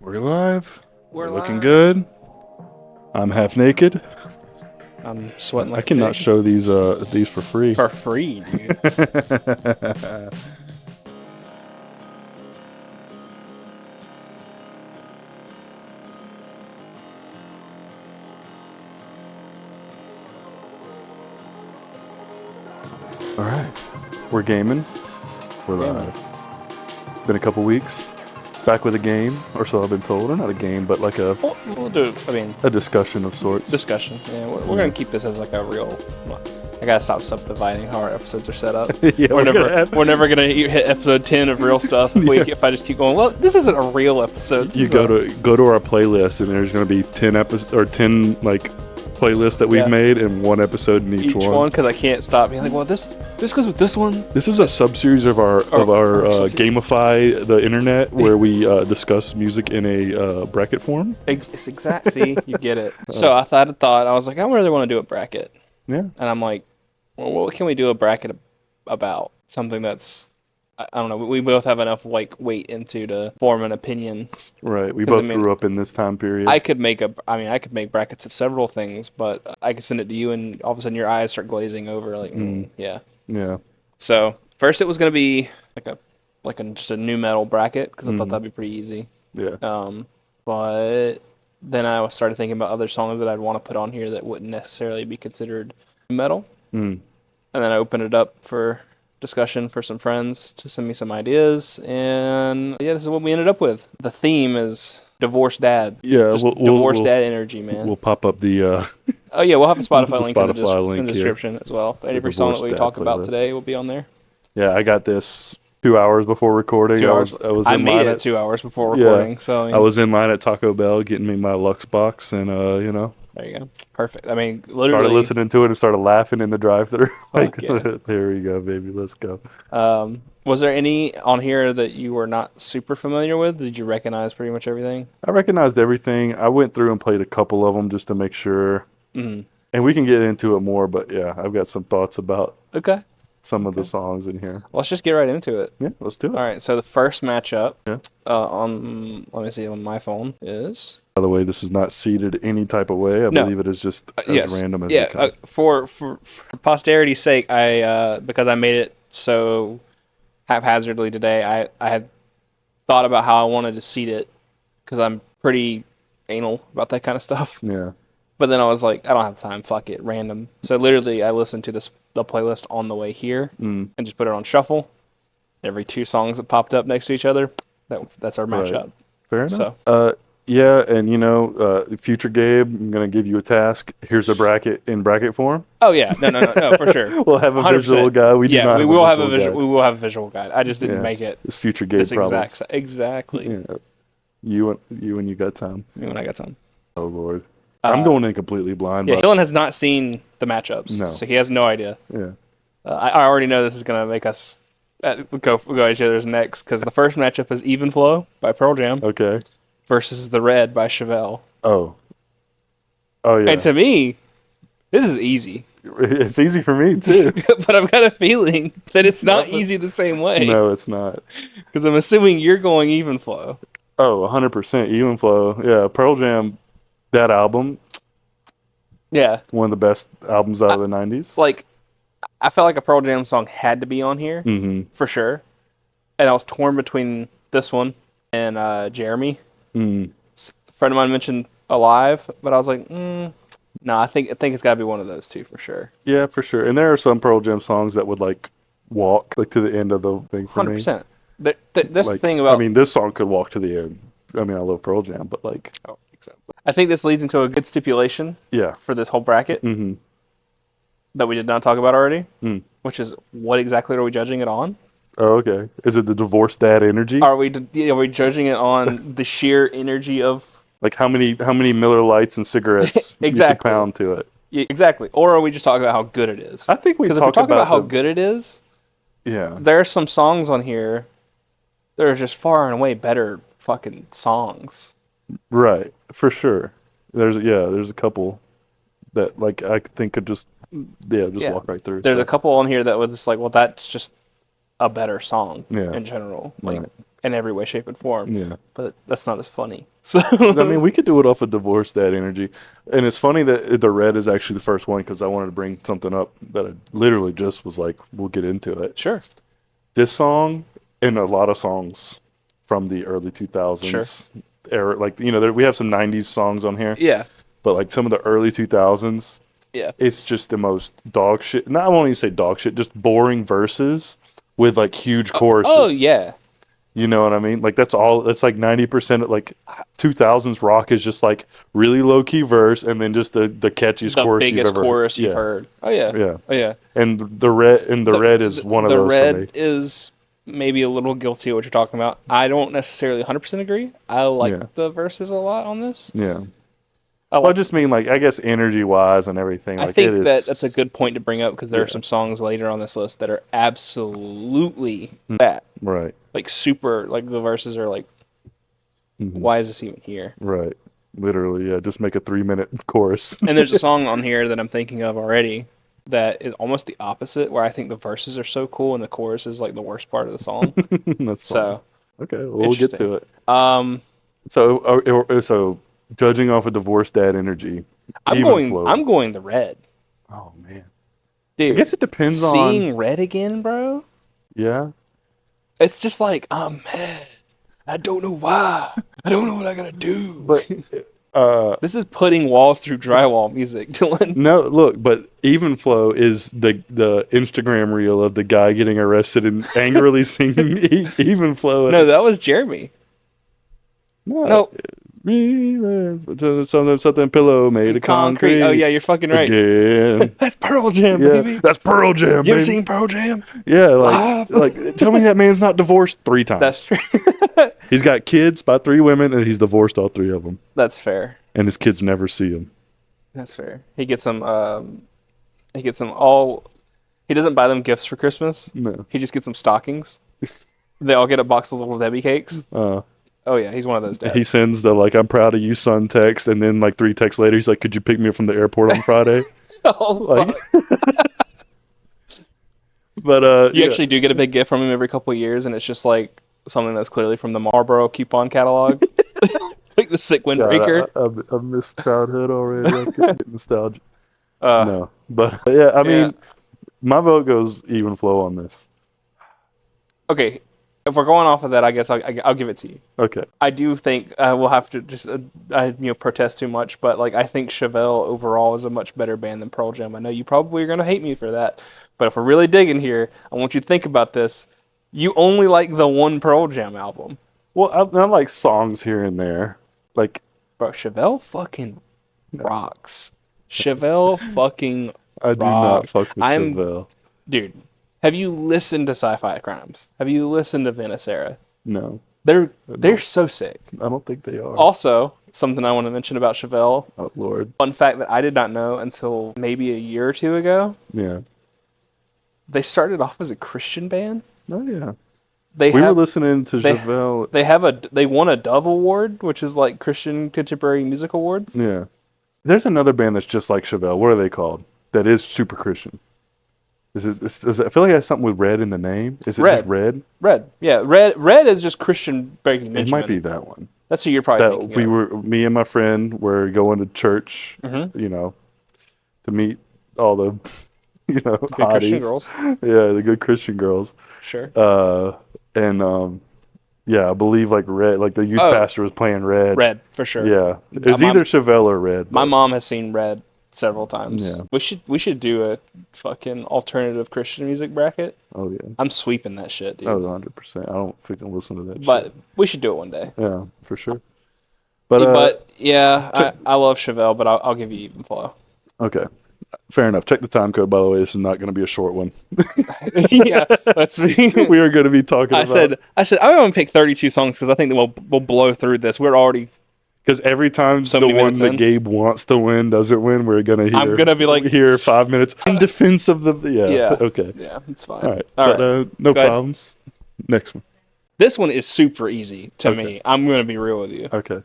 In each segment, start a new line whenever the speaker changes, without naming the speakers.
We're live.
We're
looking
live.
good. I'm half naked.
I'm sweating like
I cannot
a pig.
show these for free.
For free, dude.
All right, we're gaming. We're
Gaming.
live. Been a couple weeks. Back with a game, or so I've been told. Or not a game, but like
We'll do,
a discussion of sorts.
discussion. Yeah, we're going to keep this as like a real... I got to stop subdividing how our episodes are set up.
Yeah,
we're never going to hit episode 10 of real stuff if I just keep going, well, this isn't a real episode.
You go to our playlist, and there's going to be 10 episodes or 10 like playlists that we've made, and one episode in each one.
Because I can't stop being like, well, this goes with this one.
This is a sub-series of our Gamify the Internet, where we discuss music in a bracket form.
It's exact. See, you get it. So I thought, I was like, I really want to do a bracket.
Yeah.
And I'm like, well, what can we do a bracket about? Something that's, I don't know, we both have enough like weight into to form an opinion.
Right. We both grew up in this time period.
I could make brackets of several things, but I could send it to you and all of a sudden your eyes start glazing over like, yeah.
Yeah.
So first it was going to be just a new metal bracket because I thought that'd be pretty easy.
Yeah.
But then I started thinking about other songs that I'd want to put on here that wouldn't necessarily be considered metal. And then I opened it up for discussion for some friends to send me some ideas. And yeah, this is what we ended up with. The theme is divorced dad.
Yeah,
divorced dad energy, man.
We'll pop up the...
oh yeah, we'll have a Spotify link in
link
the description as well. Every song that we talk about today will be on there.
Yeah, I got this 2 hours before recording.
2 hours. I made it 2 hours before recording. So
I was in line at Taco Bell getting me my Lux box, and
there you go. Perfect. I mean, literally
started listening to it and started laughing in the drive-thru. Like,
yeah.
There we go, baby. Let's go.
Was there any on here that you were not super familiar with? Did you recognize pretty much everything?
I recognized everything. I went through and played a couple of them just to make sure. And we can get into it more, but yeah, I've got some thoughts about some of the songs in here.
Let's just get right into it.
Yeah, let's do it.
All right, so the first matchup let me see, on my phone is...
By the way, this is not seeded any type of way. I believe it is just as random as it can.
For posterity's sake, because I made it so haphazardly today, I had thought about how I wanted to seed it because I'm pretty anal about that kind of stuff.
Yeah.
But then I was like, I don't have time. Fuck it, random. So literally, I listened to the playlist on the way here and just put it on shuffle. Every 2 songs that popped up next to each other, that's our matchup.
Right. Fair enough.
So,
yeah, and future Gabe, I'm gonna give you a task. Here's a bracket in bracket form.
Oh yeah, no, for sure.
We'll have a 100%. Visual guide. We will have a visual guide. I just didn't make it. It's future Gabe problem.
Exactly.
Yeah. You and you got time.
You and I got time.
Oh Lord. I'm going in completely blind.
Yeah, Dylan has not seen the matchups, so he has no idea.
Yeah.
I already know this is going to make us go at each other's necks, because the first matchup is Even Flow by Pearl Jam versus The Red by Chevelle.
Oh yeah.
And to me, this is easy.
It's easy for me, too.
But I've got a feeling that it's not easy the same way.
No, it's not.
Because I'm assuming you're going Even Flow.
Oh, 100% Even Flow. Yeah, Pearl Jam... That album, one of the best albums out of the 90s.
Like, I felt like a Pearl Jam song had to be on here, for sure. And I was torn between this one and Jeremy. A friend of mine mentioned Alive, but I was like, no, I think it's got to be one of those two for sure.
Yeah, for sure. And there are some Pearl Jam songs that would walk to the end of the thing for
100%. Me. This thing about...
I mean, this song could walk to the end. I mean, I love Pearl Jam, but like...
I don't think so. I think this leads into a good stipulation for this whole bracket that we did not talk about already, which is, what exactly are we judging it on?
Oh, okay. Is it the divorced dad energy?
Are we judging it on the sheer energy of...
Like how many Miller Lights and cigarettes you can pound to it?
Yeah, exactly. Or are we just talking about how good it is?
I think
if we're talking about how good it is, there are some songs on here that are just far and away better fucking songs.
Right, for sure. There's a couple that like I think could just walk right through.
There's a couple on here that was just like, well, that's just a better song in general. Like, in every way, shape, and form.
Yeah.
But that's not as funny. So
I mean, we could do it off of Divorce Dad Energy. And it's funny that the Red is actually the first one because I wanted to bring something up that I literally just was like, we'll get into it.
Sure.
This song and a lot of songs from the early 2000s era, like, you know, we have some 90s songs on here.
Yeah.
But like some of the early 2000s, it's just the most dog shit. Not, I won't even say dog shit, just boring verses with like huge choruses.
Oh, yeah.
You know what I mean? Like that's all. That's like 90% of like 2000s rock is just like really low key verse and then just the catchiest chorus you've ever.
The biggest chorus you've heard. Oh yeah.
Yeah.
Oh yeah.
And the Red is one of those.
The
Red
for me. Is maybe a little guilty of what you're talking about. I don't necessarily 100% agree. I like the verses a lot on this.
Yeah. Well, I just mean like I guess energy wise and everything.
I think that's a good point to bring up because there are some songs later on this list that are absolutely that.
Right.
Like super, like the verses are like, why is this even here?
Right. Literally, yeah. Just make a 3-minute chorus.
And there's a song on here that I'm thinking of already that is almost the opposite, where I think the verses are so cool and the chorus is like the worst part of the song.
That's
so
okay. Well, we'll get to it. So judging off of Divorce Dad Energy,
I'm going the Red.
Oh man,
dude.
I guess it depends on
seeing Red again, bro.
Yeah.
It's just like, I'm mad. I don't know why. I don't know what I gotta do.
But
this is putting walls through drywall music, Dylan.
No, look, but Even Flow is the Instagram reel of the guy getting arrested and angrily singing Even Flow.
No, that was Jeremy. No.
Something pillow made of concrete.
Oh yeah, you're fucking right.
Again.
That's Pearl Jam, baby.
That's Pearl Jam.
You ever seen Pearl Jam?
Yeah, like tell me that man's not divorced 3 times.
That's true.
He's got kids by 3 women, and he's divorced all 3 of them.
That's fair.
And his kids never see him.
That's fair. He gets them. He gets them all. He doesn't buy them gifts for Christmas.
No.
He just gets them stockings. They all get a box of little Debbie cakes. Oh yeah, he's one of those dads.
He sends the like "I'm proud of you" son text, and then like 3 texts later, he's like, "Could you pick me up from the airport on Friday?"
But you actually do get a big gift from him every couple of years, and it's just like something that's clearly from the Marlboro coupon catalog, like the sick windbreaker.
I miss childhood already. I'm getting nostalgic. No, but yeah, I mean, my vote goes Even Flow on this.
Okay. If we're going off of that, I guess I'll give it to you.
Okay.
I do think we'll have to just protest too much, but like I think Chevelle overall is a much better band than Pearl Jam. I know you probably are going to hate me for that, but if we're really digging here, I want you to think about this. You only like the one Pearl Jam album.
Well, I like songs here and there. Like,
bro, Chevelle fucking rocks. Chevelle fucking
I do not fuck with Chevelle.
Dude. Have you listened to Sci-Fi Crimes? Have you listened to Venice Era?
No.
They're so sick.
I don't think they are.
Also, something I want to mention about Chevelle.
Oh, Lord.
Fun fact that I did not know until maybe a year or 2 ago.
Yeah.
They started off as a Christian band.
Oh, yeah.
We
were listening to Chevelle.
They won a Dove Award, which is like Christian Contemporary Music Awards.
Yeah. There's another band that's just like Chevelle. What are they called? That is super Christian. I feel like it has something with red in the name. Is it just red?
Red, yeah. Red is just Christian Breaking Benjamin.
It might be that one.
That's who you're probably thinking of.
Me and my friend were going to church, you know, to meet all the, you know,
good Christian girls.
Yeah, the good Christian girls.
Sure.
Yeah, I believe like Red, like the youth pastor was playing Red.
Red, for sure.
Yeah. It was either Chevelle or Red.
My mom has seen Red several times.
Yeah.
We should do a fucking alternative Christian music bracket.
Oh yeah.
I'm sweeping that shit, dude.
Oh, 100%. I don't freaking listen to that shit.
But we should do it one day.
Yeah, for sure. But
yeah, I love Chevelle, but I'll give you Even Flow.
Okay. Fair enough. Check the time code, by the way. This is not going to be a short one.
Yeah, let's be.
We are going to be talking
I said I'm going to pick 32 songs because I think that we'll blow through this. We're already.
Because every time the one that Gabe wants to win doesn't win, we're gonna hear.
I'm gonna be like,
here 5 minutes in defense of the. Yeah. Okay.
Yeah, it's fine.
All right. No problems. Next one.
This one is super easy to me. I'm gonna be real with you.
Okay.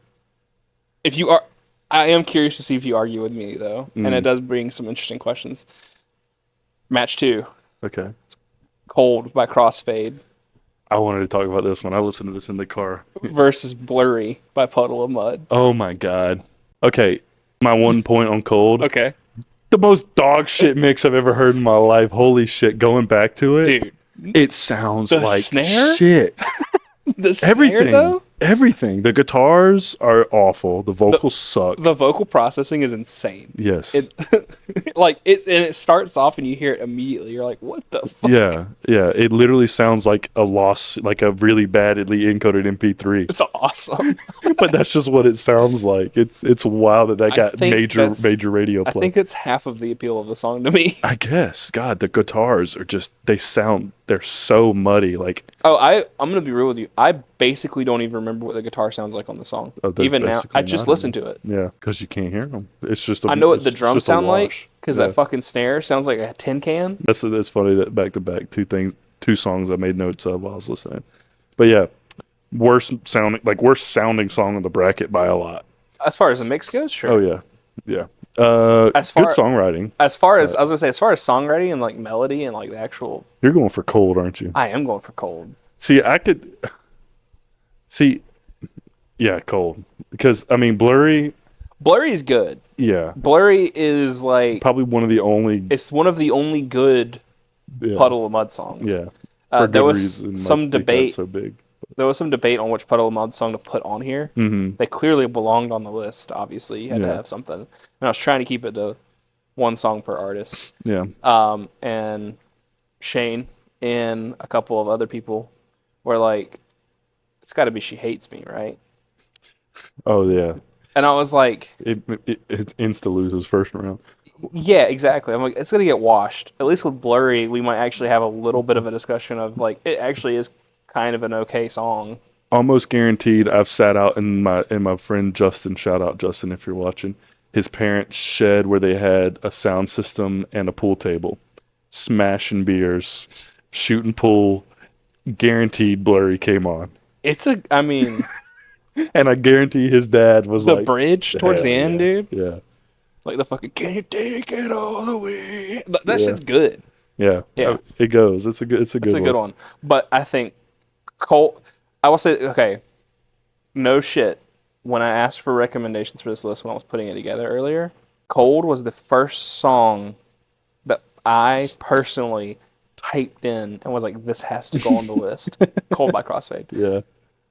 I am curious to see if you argue with me though, and it does bring some interesting questions. Match 2.
Okay.
It's Cold by Crossfade.
I wanted to talk about this when I listened to this in the car.
Versus Blurry by Puddle of Mud.
Oh my God. Okay, my 1 point on Cold.
Okay.
The most dog shit mix I've ever heard in my life. Holy shit. Going back to it.
Dude.
It sounds
The
like
snare?
shit.
The snare,
Everything.
though?
Everything. The guitars are awful. The vocals suck.
The vocal processing is insane.
Yes.
And it starts off and you hear it immediately. You're like, what the fuck?
Yeah. It literally sounds like like a really badly encoded MP3.
It's awesome.
But that's just what it sounds like. It's wild that got major radio play.
I think it's half of the appeal of the song to me.
I guess. God, the guitars are just, they're so muddy. Like,
I'm gonna be real with you. I basically don't even remember what the guitar sounds like on the song. Even now, I just listened to it.
Yeah, because you can't hear them. It's just.
I know what the drums sound like because that fucking snare sounds like a tin can.
That's funny that back to back two songs I made notes of while I was listening. But yeah, worst sounding song in the bracket by a lot.
As far as the mix goes, sure.
Oh yeah. Good songwriting.
As far as songwriting and like melody and like the actual.
You're going for Cold, aren't you?
I am going for Cold.
Yeah, Cold. Because I mean, Blurry
is good.
Yeah.
Blurry is like
probably one of the only.
It's one of the only good Puddle of Mud songs.
Yeah.
There was some debate.
So big.
There was some debate on which Puddle of Mud song to put on here.
Mm-hmm.
They clearly belonged on the list. Obviously, you had to have something. And I was trying to keep it to one song per artist.
Yeah.
And Shane and a couple of other people were like, "It's got to be She Hates Me, right?"
Oh yeah.
And I was like,
"It insta loses first round."
Yeah, exactly. I'm like, it's gonna get washed. At least with Blurry, we might actually have a little bit of a discussion of like, it actually is kind of an okay song.
Almost guaranteed. I've sat out in my friend Justin. Shout out Justin if you're watching. His parents' shed where they had a sound system and a pool table, smashing beers, shooting pool. Guaranteed, Blurry came on.
I mean,
and I guarantee his dad was
the
like
bridge towards the end, dude.
Yeah,
like the fucking "Can you take it all the way?" That shit's good.
Yeah, it goes. It's a good
one. But I think Cold. I will say, okay, no shit. When I asked for recommendations for this list when I was putting it together earlier, Cold was the first song that I personally typed in and was like, this has to go on the list. Cold by Crossfade.
Yeah.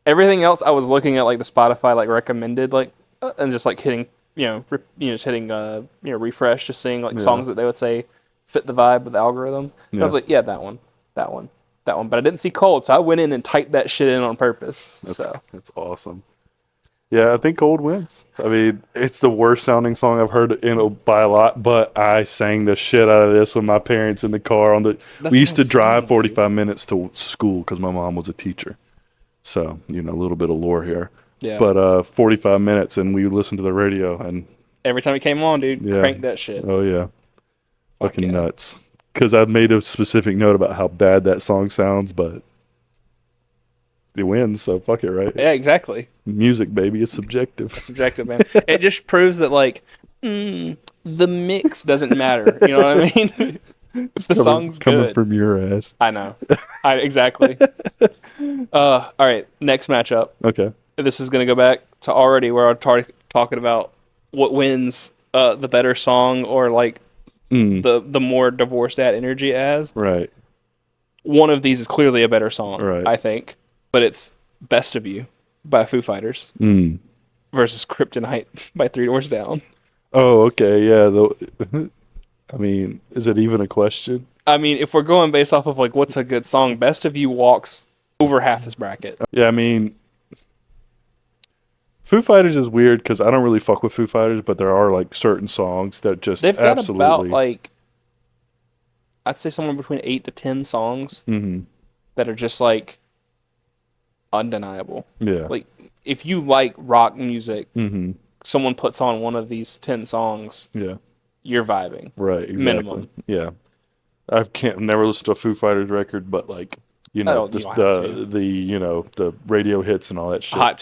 Everything else I was looking at like the Spotify like recommended like and just like hitting just hitting refresh, just seeing like songs that they would say fit the vibe with the algorithm. I was like, that one. But I didn't see Cold, so I went in and typed that shit in on purpose.
That's awesome. Yeah, I think Cold wins. I mean, it's the worst sounding song I've heard by a lot, but I sang the shit out of this with my parents in the car. We used to drive 45 minutes to school because my mom was a teacher. So, a little bit of lore here.
Yeah.
But 45 minutes, and we would listen to the radio. And
every time it came on, dude, crank that shit.
Oh, yeah. Fucking nuts. Because I made a specific note about how bad that song sounds, but it wins, so fuck it, right?
Yeah, exactly.
Music, baby, is subjective.
It's subjective, man. It just proves that, like, the mix doesn't matter. You know what I mean? If the song's
coming
good.
From your ass.
I know. Exactly. All right, next matchup.
Okay.
This is going to go back to already where I'm talking about what wins the better song or, like, the more divorced at energy as.
Right.
One of these is clearly a better song,
right.
I think. But it's Best of You by Foo Fighters versus Kryptonite by Three Doors Down.
Oh, okay. Yeah. I mean, is it even a question?
I mean, if we're going based off of like what's a good song, Best of You walks over half this bracket.
Yeah, I mean, Foo Fighters is weird because I don't really fuck with Foo Fighters, but there are like certain songs that just
they've got about like I'd say somewhere between 8 to 10 songs that are just like undeniable.
Yeah.
Like if you like rock music, someone puts on one of these 10 songs.
Yeah.
You're vibing.
Right, exactly.
Minimum.
Yeah. Never listened to a Foo Fighters record, but like, just the radio hits and all that shit.
Hot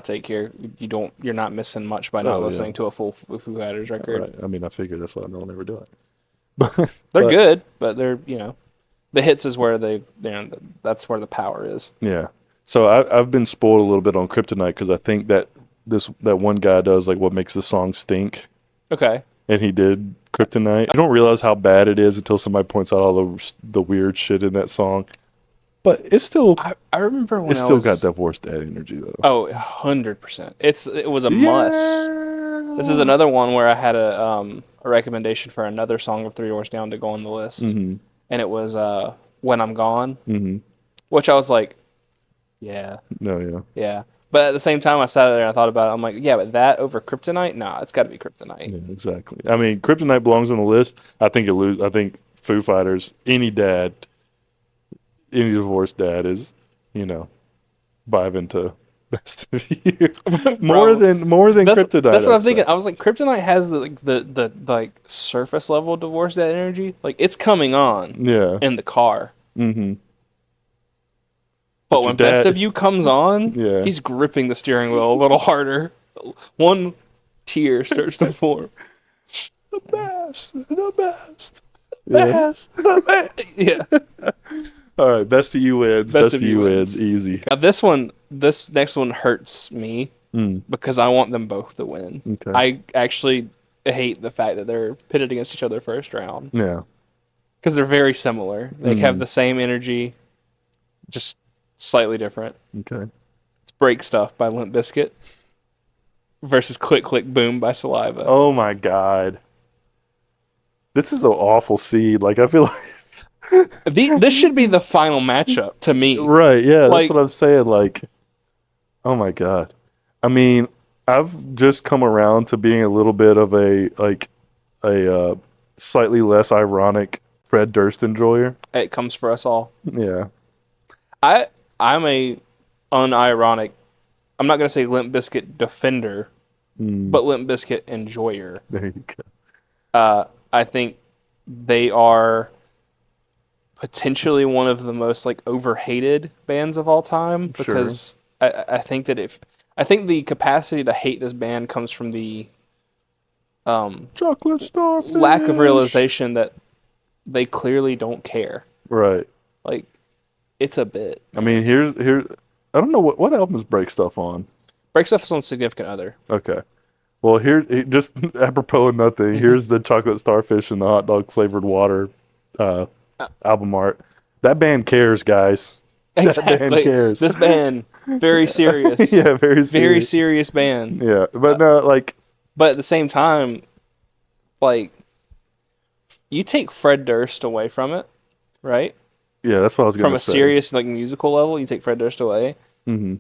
take here. You're not missing much by not listening to a full Foo Fighters record.
Right. I mean, I figured that's why I don't ever do it.
They're good, but they're, The hits is where that's where the power is.
Yeah. So I've been spoiled a little bit on Kryptonite because I think that that one guy does like what makes the song stink,
Okay.
and he did Kryptonite. You don't realize how bad it is until somebody points out all the weird shit in that song. But it's still
I remember when
it's
I
still
was
got divorced dad energy though.
oh 100%. It was a must.
Yeah.
This is another one where I had a recommendation for another song of Three Doors Down to go on the list,
Mm-hmm.
and it was When I'm Gone,
Mm-hmm.
which I was like, yeah,
No, yeah.
yeah. But at the same time, I sat there and I thought about it. I'm like, yeah, but that over Kryptonite? Nah, it's got to be Kryptonite.
Yeah, exactly. I mean, Kryptonite belongs on the list. I think I think Foo Fighters, any divorced dad is, vibing to Best of You more than Kryptonite.
That's what
I'd
I'm thinking.
say.
I was like, Kryptonite has the like surface level divorce that energy. Like it's coming on
Yeah.
in the car.
Mm-hmm.
But
your
when Best
dad-
of You comes on,
Yeah.
he's gripping the steering wheel a little harder. One tear starts to form.
The best. The best.
Best, the best. Yeah.
All right. Best of You wins.
Best
Best
of
of
You
You
wins.
wins. Easy.
Now this next one hurts me because I want them both to win.
Okay.
I actually hate the fact that they're pitted against each other first round
Yeah.
because they're very similar. They have the same energy, just slightly different.
Okay.
It's Break Stuff by Limp Bizkit versus Click Click Boom by Saliva.
Oh my God. This is an awful seed. Like I feel like.
This should be the final matchup to me.
Right, yeah,
Like-
that's what I'm saying. Like, oh my God. I mean, I've just come around to being a little bit of a slightly less ironic Fred Durst enjoyer.
It comes for us all.
Yeah.
I'm a unironic. I'm not gonna say Limp Bizkit defender, but Limp Bizkit enjoyer.
There you go.
I think they are potentially one of the most like overhated bands of all time because I think that I think the capacity to hate this band comes from the
Chocolate starfish.
lack of realization that they clearly don't care.
Right.
Like it's a bit.
I mean, here's I don't know what album is Break Stuff on.
Break Stuff is on Significant Other.
Okay. Well, just apropos of nothing, here's the chocolate starfish and the hot dog flavored water album art. That band cares, guys.
Exactly.
That band cares.
This band, very serious.
Yeah, very serious.
Very serious band.
Yeah, but no, like,
But at the same time, like, you take Fred Durst away from it, right?
yeah, that's what I was
From
gonna
a
say.
serious like musical level, you take Fred Durst away.
Mm-hmm.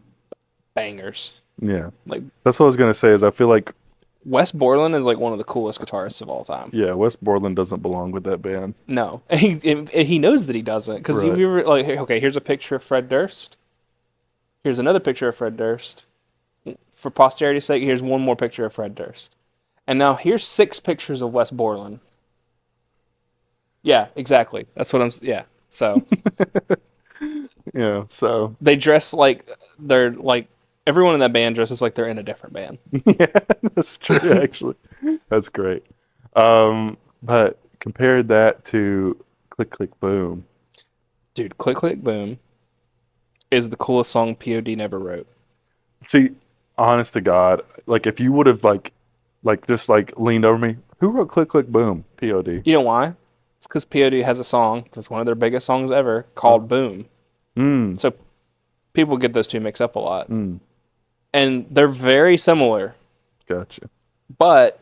Bangers.
Yeah,
Like
that's what I was gonna say. Is I feel like
Wes Borland is like one of the coolest guitarists of all time.
yeah, Wes Borland doesn't belong with that band.
No, and he knows that he doesn't because
Right.
if you ever like, okay, here's a picture of Fred Durst. Here's another picture of Fred Durst. For posterity's sake, here's one more picture of Fred Durst, and now here's 6 pictures of Wes Borland. Yeah, exactly. That's what I'm. Yeah. So
Yeah, so
they dress like they're like everyone in that band dresses like they're in a different band.
yeah, that's true. Actually, that's great. But compared that to Click Click Boom.
Dude, Click Click Boom is the coolest song POD never wrote.
See, honest to God, like if you would have just leaned over me, who wrote Click Click Boom? POD.
You know why? It's because POD has a song that's one of their biggest songs ever called Boom.
Mm.
So people get those two mixed up a lot.
Mm.
And they're very similar,
Gotcha.
but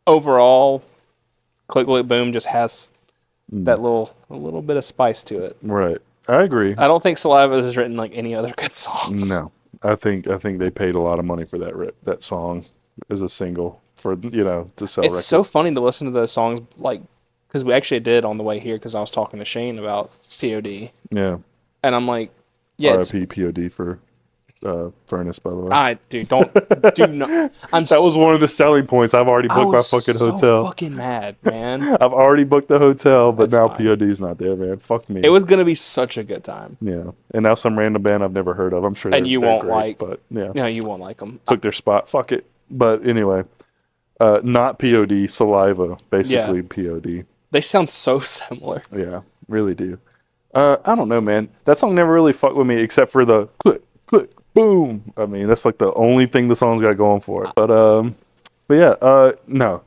overall, Click Click Boom just has that a little bit of spice to it.
Right. I agree.
I don't think Saliva has written like any other good songs.
No, I think they paid a lot of money for that song as a single for to sell.
It's
records.
so funny to listen to those songs like because we actually did on the way here because I was talking to Shane about POD
Yeah.
and I'm like, yeah, it's,
R.I.P. POD for Furnace, by the way.
dude, don't do not.
That was one of the selling points. I've already booked my fucking
so
hotel.
Fucking mad, man.
I've already booked the hotel, but
That's
now
fine.
POD's not there, man. Fuck me.
It was gonna be such a good time.
Yeah, and now some random band I've never heard of. I'm sure
And you
they're
won't
great,
like-
but yeah,
No, you won't like them.
took their spot. Fuck it. But anyway, not POD, Saliva, basically POD.
They sound so similar.
Yeah, Really do. I don't know, man. That song never really fucked with me except for the click, click, boom. I mean, that's like the only thing the song's got going for it. But yeah, no,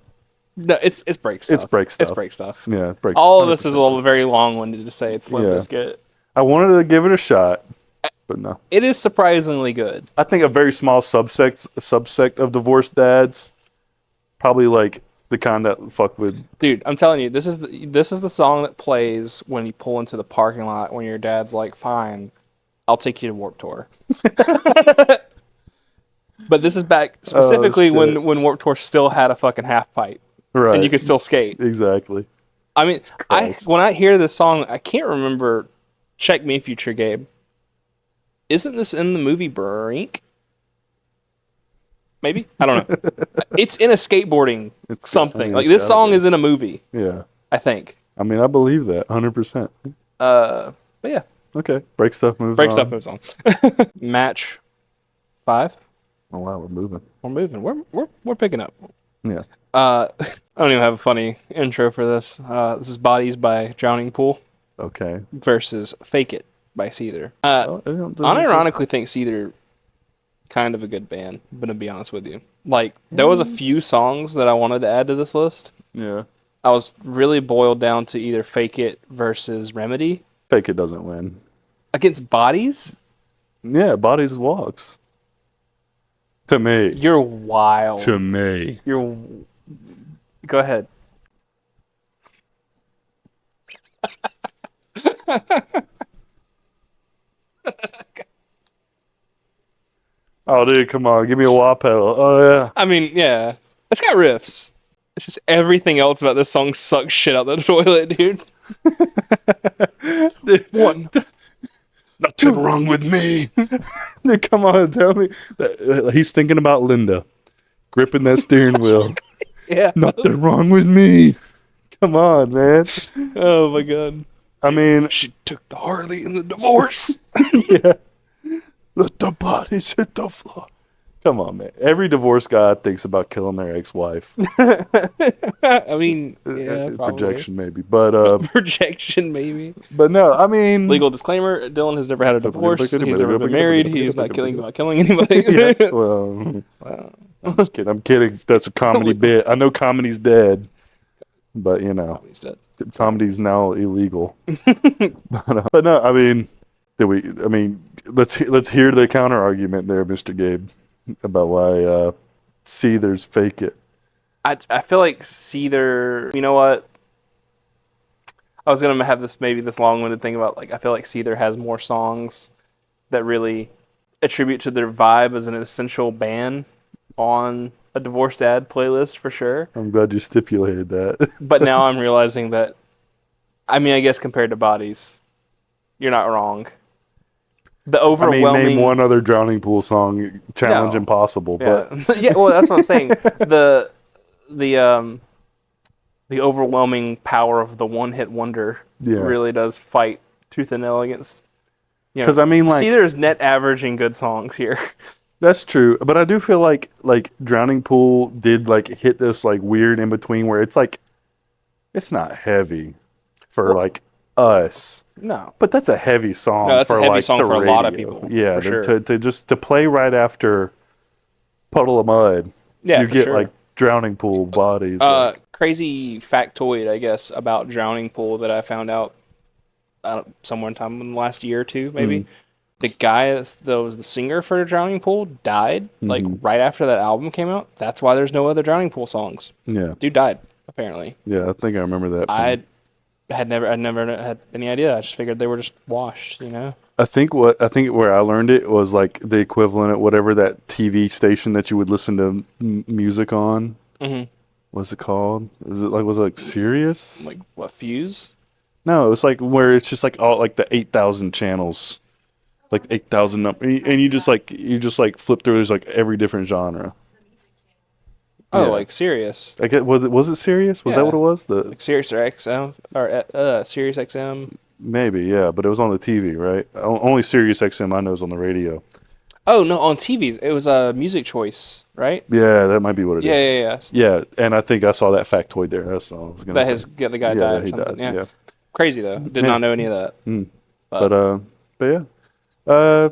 No, it's break stuff.
it's break stuff.
It's break stuff.
Yeah, it breaks.
All of this is a
100%.
little very long-winded to say it's Limp
Yeah.
Bizkit.
I wanted to give it a shot, but no.
It is surprisingly good.
I think a very small subsect of divorced dads, probably like the kind that fuck with.
Dude, I'm telling you, this is the song that plays when you pull into the parking lot when your dad's like, "Fine, I'll take you to Warped Tour." But this is back specifically when Warped Tour still had a fucking half pipe,
Right.
and you could still skate.
Exactly.
I mean,
Christ.
when I hear this song, I can't remember. Check me, future Gabe. Isn't this in the movie Brink? Maybe, I don't know. It's in a skateboarding something. Like this song is in a movie.
Yeah.
I think.
I mean, I believe that 100%.
But yeah,
Okay. Break stuff moves
break
on.
stuff moves on. Match 5.
Oh wow, we're moving.
We're moving. We're picking up.
Yeah.
I don't even have a funny intro for this. This is Bodies by Drowning Pool
Okay.
versus Fake It by Seether.
Well, I don't-
Unironically think Seether kind of a good band, I'm gonna be honest with you. Like there was a few songs that I wanted to add to this list.
Yeah.
I was really boiled down to either Fake It versus Remedy
Fake It doesn't win.
against Bodies.
Yeah, bodies walks. To me.
You're wild.
To me.
You're. Go ahead.
Oh, dude, come on, give me a wah pedal. Oh yeah.
I mean, yeah, it's got riffs. It's just everything else about this song sucks shit out the toilet, dude. One.
Nothing wrong with me. Dude, come on, tell me. He's thinking about Linda, gripping that steering wheel.
Yeah.
Nothing wrong with me. Come on, man.
Oh my god.
I mean,
She took the Harley in the divorce.
yeah. Let the bodies hit the floor. Come on, man. Every divorced guy thinks about killing their ex-wife.
I mean, yeah, probably.
Projection maybe, but
Projection, maybe.
but no, I mean,
Legal disclaimer: Dylan has never had a divorce. He's never been married. He is not killing anybody.
Yeah, well, I'm just kidding. I'm kidding. That's a comedy bit. I know comedy's dead, but you know,
He's dead.
comedy's now illegal. But no, I mean, let's hear the counter argument there, Mr. Gabe, about why Seether's Fake It.
I feel like Seether. You know what? I was gonna have this long-winded thing about like I feel like Seether has more songs that really attribute to their vibe as an essential band on a divorced dad playlist for sure.
I'm glad you stipulated that.
But now I'm realizing that, I mean, I guess compared to Bodies, you're not wrong. The overwhelming.
Name one other Drowning Pool song. Challenge
No.
impossible,
Yeah.
but
Yeah, well, that's what I'm saying. The overwhelming power of the one-hit wonder
Yeah.
really does fight tooth and nail against. You know,
'Cause, I mean, like-
Seether's net averaging good songs here.
that's true. But I do feel like Drowning Pool did like hit this like weird in between where it's like it's not heavy for like us.
No.
But that's a heavy song.
No, that's a
for
heavy
like
song
the
for a lot of
radio.
people,
Yeah,
for sure.
to play right after Puddle of Mud.
Yeah,
you
for
get
sure.
like Drowning Pool bodies.
Crazy factoid, I guess, about Drowning Pool that I found out somewhere in the last year or two, maybe.
Mm-hmm.
The guy that was the singer for Drowning Pool died like right after that album came out. That's why there's no other Drowning Pool songs.
Yeah,
Dude died apparently.
yeah, I think I remember that.
I never had any idea. I just figured they were just washed, you know.
I think where I learned it was like the equivalent of whatever that TV station that you would listen to music on.
Mm-hmm.
What's it called? Was it like Sirius?
Like what, Fuse?
No, it's like where it's just like all like the 8,000 channels, like 8,000 and you just like flip through. There's like every different genre.
Oh,
Yeah.
like Sirius.
Like was it Sirius? Was
Yeah.
that what it was?
Like Sirius or XM or Sirius XM.
Maybe, yeah, but it was on the TV, right? Only Sirius XM I know is on the radio.
Oh no, on TVs it was a Music Choice, right?
Yeah, that might be what it is.
Yeah.
Yeah, and I think I saw that factoid there. That's all I was gonna
That
say.
the guy died or
he
something.
died.
Yeah. Crazy though. Did
Yeah.
not know any of that.
Mm.
But
But yeah. Uh,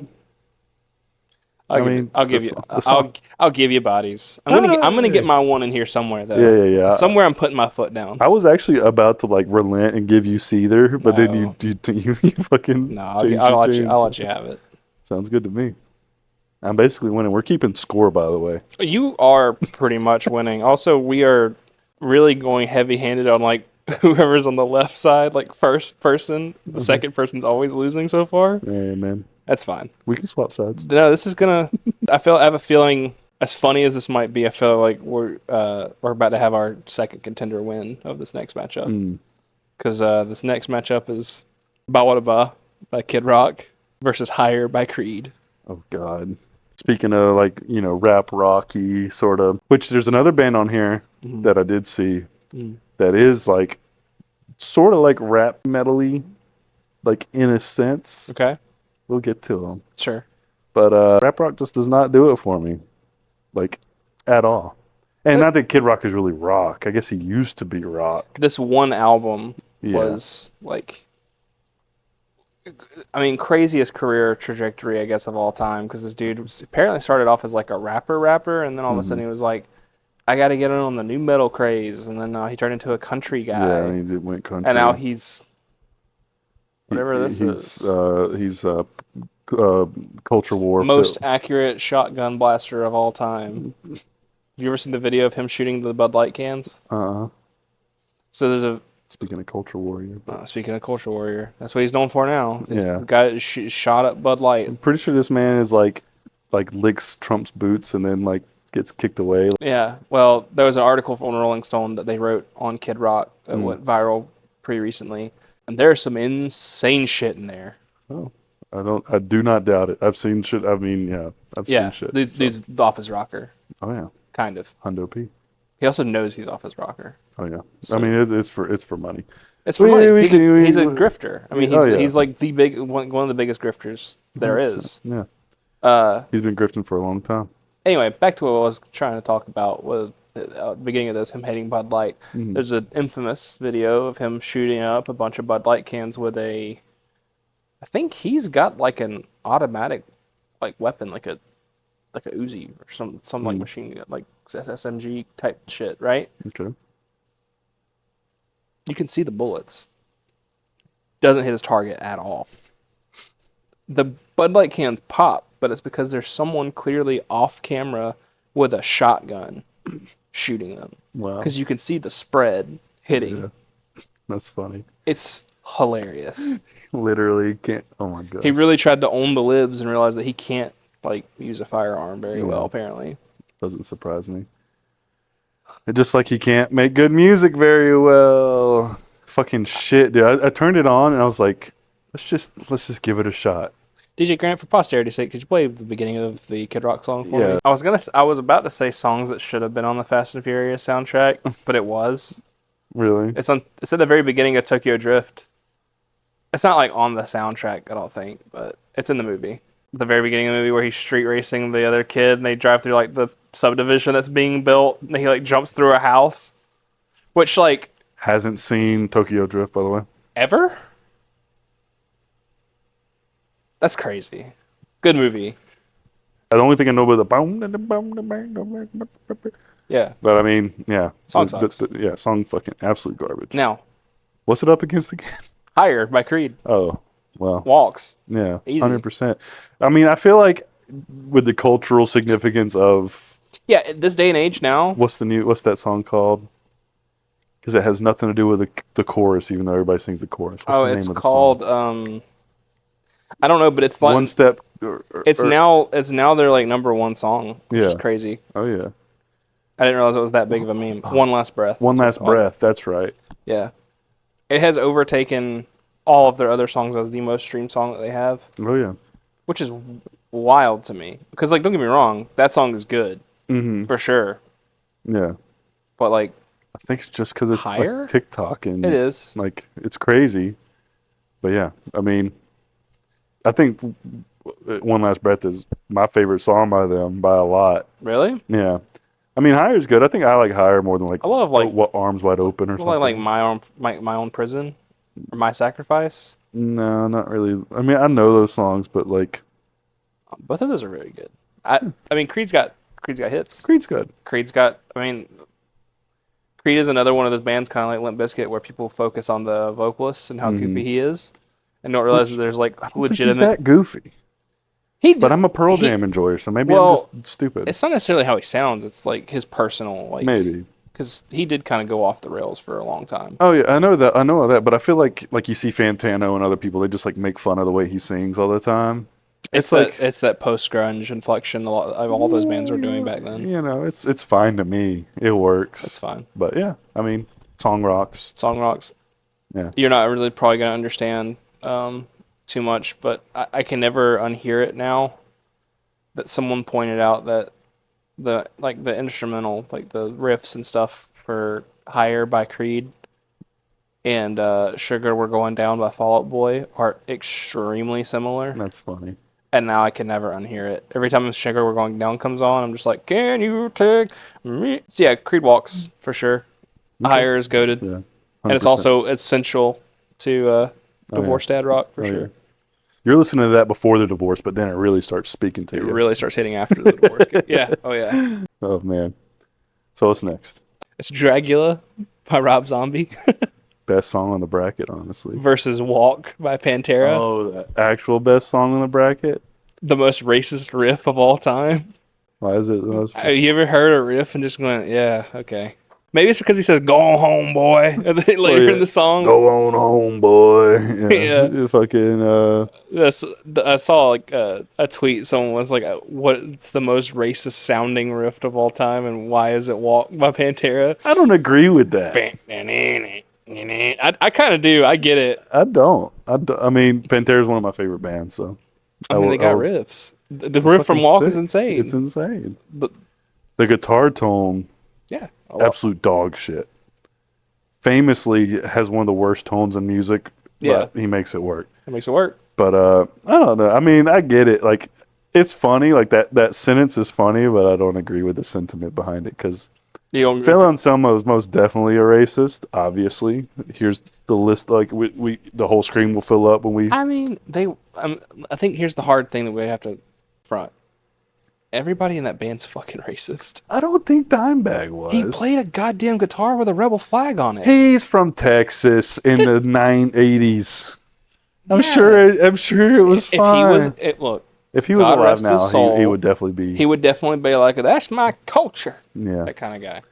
I
I'll give
mean,
I'll give you
the song.
I'll give you bodies. I'm gonna get
Hey.
my one in here somewhere
Yeah,
though.
yeah, yeah.
Somewhere I'm putting my foot down.
I was actually about to like relent and give you Seether, but then
No,
you fucking
no,
changed your
I'll
tunes.
let you have it.
Sounds good to me. I'm basically winning. We're keeping score, by the way.
You are pretty much winning. Also, we are really going heavy-handed on like whoever's on the left side, like first person. The second person's always losing so far.
Yeah, man.
That's fine.
We can swap sides.
No, this is gonna. I have a feeling. As funny as this might be, I feel like we're about to have our second contender win of this next matchup. Because this next matchup is Bawada by Kid Rock versus Higher by Creed.
Oh God. Speaking of like, rap rocky sort of, which there's another band on here that I did see that is like sort of like rap metal-y, like in a sense.
Okay,
We'll get to them.
sure.
But rap rock just does not do it for me. Like at all. And not that Kid Rock is really rock. I guess he used to be rock.
This one album
Yeah.
was like, I mean, craziest career trajectory, I guess, of all time. Because this dude apparently started off as like a rapper, and then all of a sudden he was like, I got to get in on the new metal craze, and then he turned into a country guy.
Yeah, and he went country.
And now he's whatever this
he's,
is.
He's culture war.
Most accurate shotgun blaster of all time. Have you ever seen the video of him shooting the Bud Light cans? So there's a.
Speaking of culture warrior.
Speaking of culture warrior, that's what he's known for now.
Yeah.
The guy shot at Bud Light.
I'm pretty sure this man is like licks Trump's boots and then like gets kicked away.
Yeah. Well, there was an article from Rolling Stone that they wrote on Kid Rock that went viral pretty recently, and there's some insane shit in there.
Oh. I do not doubt it. I've seen shit. I mean, yeah, I've seen shit.
Dude's off his rocker.
Oh yeah,
Kind of.
Hundo P.
He also knows he's off his rocker.
Oh yeah. I mean, it's for money.
It's for money. He's a grifter. I mean, he's like one of the biggest grifters there is.
Yeah. He's been grifting for a long time.
Anyway, back to what I was trying to talk about with the beginning of this, him hating Bud Light. There's an infamous video of him shooting up a bunch of Bud Light cans with I think he's got like an automatic like weapon, like a Uzi or some like machine gun, like SMG type shit, right?
Okay.
You can see the bullets. Doesn't hit his target at all. The Bud Light cans pop, but it's because there's someone clearly off camera with a shotgun shooting them.
Wow.
Because you can see the spread hitting.
Yeah. That's funny.
It's hilarious.
Literally can't. Oh my God.
He really tried to own the libs and realized that he can't like use a firearm very well. Apparently,
doesn't surprise me. And just like he can't make good music very well. Fucking shit, dude. I turned it on and I was like, let's just give it a shot.
DJ Grant, for posterity's sake, could you play the beginning of the Kid Rock song for me? I was about to say songs that should have been on the Fast and Furious soundtrack, but it was.
Really?
It's at the very beginning of Tokyo Drift. It's not like on the soundtrack, I don't think, but it's in the movie. The very beginning of the movie where he's street racing the other kid and they drive through like the subdivision that's being built and he like jumps through a house. Which like
Hasn't seen Tokyo Drift, by the way.
ever? That's crazy. Good movie.
The only thing I know about
Yeah.
but I mean, yeah.
Song sucks.
Yeah, song fucking absolute garbage.
Now,
What's it up against again?
Higher by Creed.
Oh, well.
Walks.
Yeah,
Easy.
100%. I mean, I feel like with the cultural significance of
Yeah, at this day and age now.
what's that song called? Because it has nothing to do with the chorus, even though everybody sings the chorus. What's the name
It's
of the
called
song?
I don't know, but it's like
One Step.
it's now their like number one song, which is
Yeah.
crazy.
Oh yeah.
I didn't realize it was that big of a meme. One Last Breath.
One
That's
Last
what it's called.
Breath. That's right.
Yeah. It has overtaken all of their other songs as the most streamed song that they have,
Oh yeah.
which is wild to me. Because like, don't get me wrong, that song is good for sure.
Yeah.
But like,
I think it's just because it's
Higher?
like TikTok and
it is.
like it's crazy. But yeah, I mean, I think One Last Breath is my favorite song by them by a lot.
Really?
Yeah. I mean, Higher's good. I think I like Higher more than like
I love like
what Arms Wide Open or something.
like my own prison. or My Sacrifice.
No, not really. I mean, I know those songs, but like
Both of those are really good. I mean, Creed's got hits.
Creed's good.
Creed's got. I mean, Creed is another one of those bands, kind of like Limp Bizkit, where people focus on the vocalist and how goofy he is, and don't realize that there's like
I don't think he's
legitimate.
that goofy.
He
But
did,
I'm a Pearl Jam enjoyer, so maybe I'm just stupid.
it's not necessarily how he sounds. It's like his personal, like
Maybe.
because he did kind of go off the rails for a long time.
Oh yeah, I know that. I know that, but I feel like you see Fantano and other people, they just like make fun of the way he sings all the time.
It's like it's that post grunge inflection a lot of all those bands were doing back then.
You know, it's fine to me. It works.
That's fine.
But yeah, I mean, song rocks.
Song rocks.
Yeah.
You're not really probably gonna understand too much, but I can never unhear it now. That someone pointed out that the instrumental, like the riffs and stuff for Higher by Creed and Sugar We're Going Down by Fall Out Boy are extremely similar.
That's funny.
And now I can never unhear it. Every time Sugar We're Going Down comes on, I'm just like, can you take me? So yeah, Creed walks for sure.
Okay.
Higher is goated.
Yeah. 100%.
And it's also essential to Divorced Dad Rock for sure.
Yeah. You're listening to that before the divorce, but then it really starts speaking to you.
It really starts hitting after the divorce. Yeah. Oh, yeah.
Oh, man. So what's next?
It's Dragula by Rob Zombie
Best song on the bracket, honestly.
versus Walk by Pantera.
Oh, the actual best song on the bracket?
The most racist riff of all time.
Why is it the most?
Have you ever heard a riff and just going, yeah, okay. Maybe it's because he says, go on home, boy. And then later in the song.
Go on home, boy. Yeah.
Yeah.
Fucking,
I saw like a tweet. Someone was like, what's the most racist sounding riff of all time and why is it Walk by Pantera?
I don't agree with that.
I kind of do. I get it.
I don't. I mean, Pantera's one of my favorite bands, so.
I mean, they got riffs. The riff from Walk is insane.
It's insane. The guitar tone,
Yeah.
absolute dog shit. Famously has one of the worst tones in music, but he makes it work.
It makes it work.
But I don't know. I mean, I get it. Like, it's funny. Like, that sentence is funny, but I don't agree with the sentiment behind it because Phil Anselmo is most definitely a racist, obviously. Here's the list. Like, we the whole screen will fill up when we...
I mean, I think here's the hard thing that we have to front. Everybody in that band's fucking racist.
I don't think Dimebag was.
He played a goddamn guitar with a rebel flag on it.
He's from Texas in the 80s. I'm sure it was fine. If he was
God
alive
rest his
now,
soul,
he would definitely be.
He would definitely be like, that's my culture.
Yeah.
That kind of guy.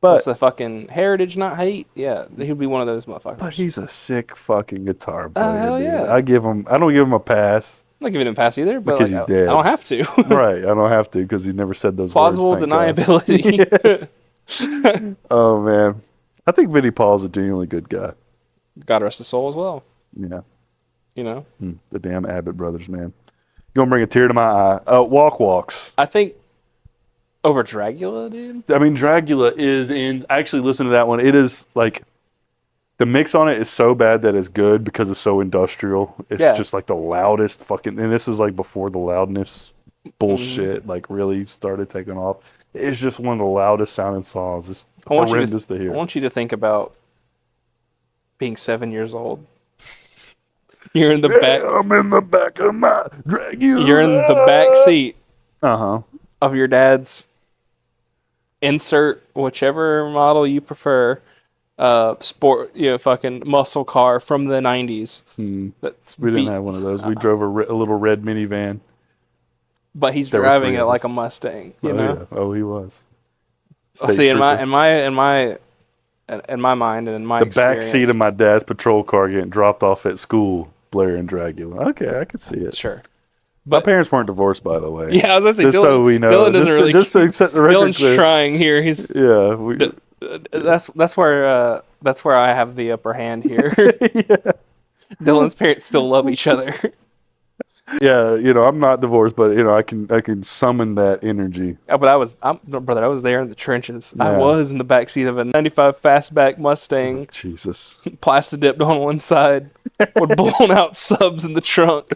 But
What's the fucking heritage, not hate? Yeah, he'd be one of those motherfuckers.
But he's a sick fucking guitar player.
Hell
dude.
yeah.
I don't give him a pass.
I'm not giving him a pass either, but
because he's dead.
I don't have to.
Right, I don't have to because he never said those
Plausible
words. Plausible
deniability.
Oh man, I think Vinnie Paul's a genuinely good guy.
God rest his soul as well.
Yeah.
You know?
The damn Abbott brothers, man. You're gonna bring a tear to my eye. Walks.
I think over Dragula, dude.
I mean, Dragula is in. I actually listened to that one. It is like the mix on it is so bad that it's good because it's so industrial. It's just like the loudest fucking. And this is like before the loudness bullshit like really started taking off. It's just one of the loudest sounding songs. It's horrendous to hear.
I want you to think about being 7 years old. You're in the back.
I'm in the back of my Dragula.
You're in the back seat.
Uh-huh.
Of your dad's insert whichever model you prefer sport fucking muscle car from the 90s.
We didn't have one of those. We drove a little red minivan,
but he's driving it like a Mustang, you know.
Yeah. Oh, he was.
See, in my mind and in my
the back seat of my dad's patrol car getting dropped off at school, blaring Dragula. Okay, I could see it.
Sure.
My parents weren't divorced, by the way.
Yeah, I was gonna say,
just so we know.
Dylan doesn't really.
Just to accept the record.
Dylan's trying here. He's That's where I have the upper hand here.
Yeah.
Dylan's parents still love each other.
Yeah, I'm not divorced, but I can summon that energy.
Yeah, but I was there in the trenches.
Yeah.
I was in the backseat of a '95 fastback Mustang.
Jesus.
Plastic dipped on one side, with blown out subs in the trunk.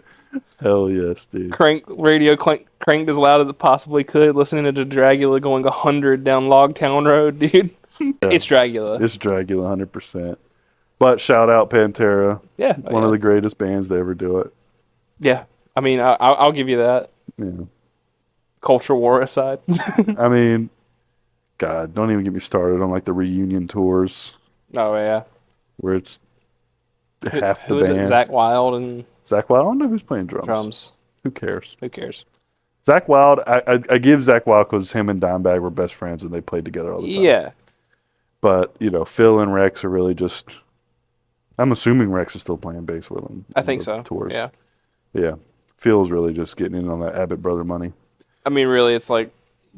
Hell yes, dude.
Cranked as loud as it possibly could, listening to Dragula going 100 down Logtown Road, dude.
Yeah.
It's Dragula.
It's Dragula, 100%. But shout out Pantera.
Yeah,
One of the greatest bands to ever do it.
Yeah, I mean, I'll give you that.
Yeah.
Culture war aside.
I mean, God, don't even get me started on like the reunion tours
Oh yeah.
where it's half the
Who is it?
band.
Zach Wild and
Zach Wild. I don't know who's playing drums.
drums.
Who cares?
Who cares?
Zach Wild. I give Zach Wild because him and Dimebag were best friends and they played together all the time.
Yeah.
But Phil and Rex are really just. I'm assuming Rex is still playing bass with him.
I think so.
Tours.
Yeah.
Yeah. Phil's really just getting in on that Abbott brother money.
I mean, really, it's like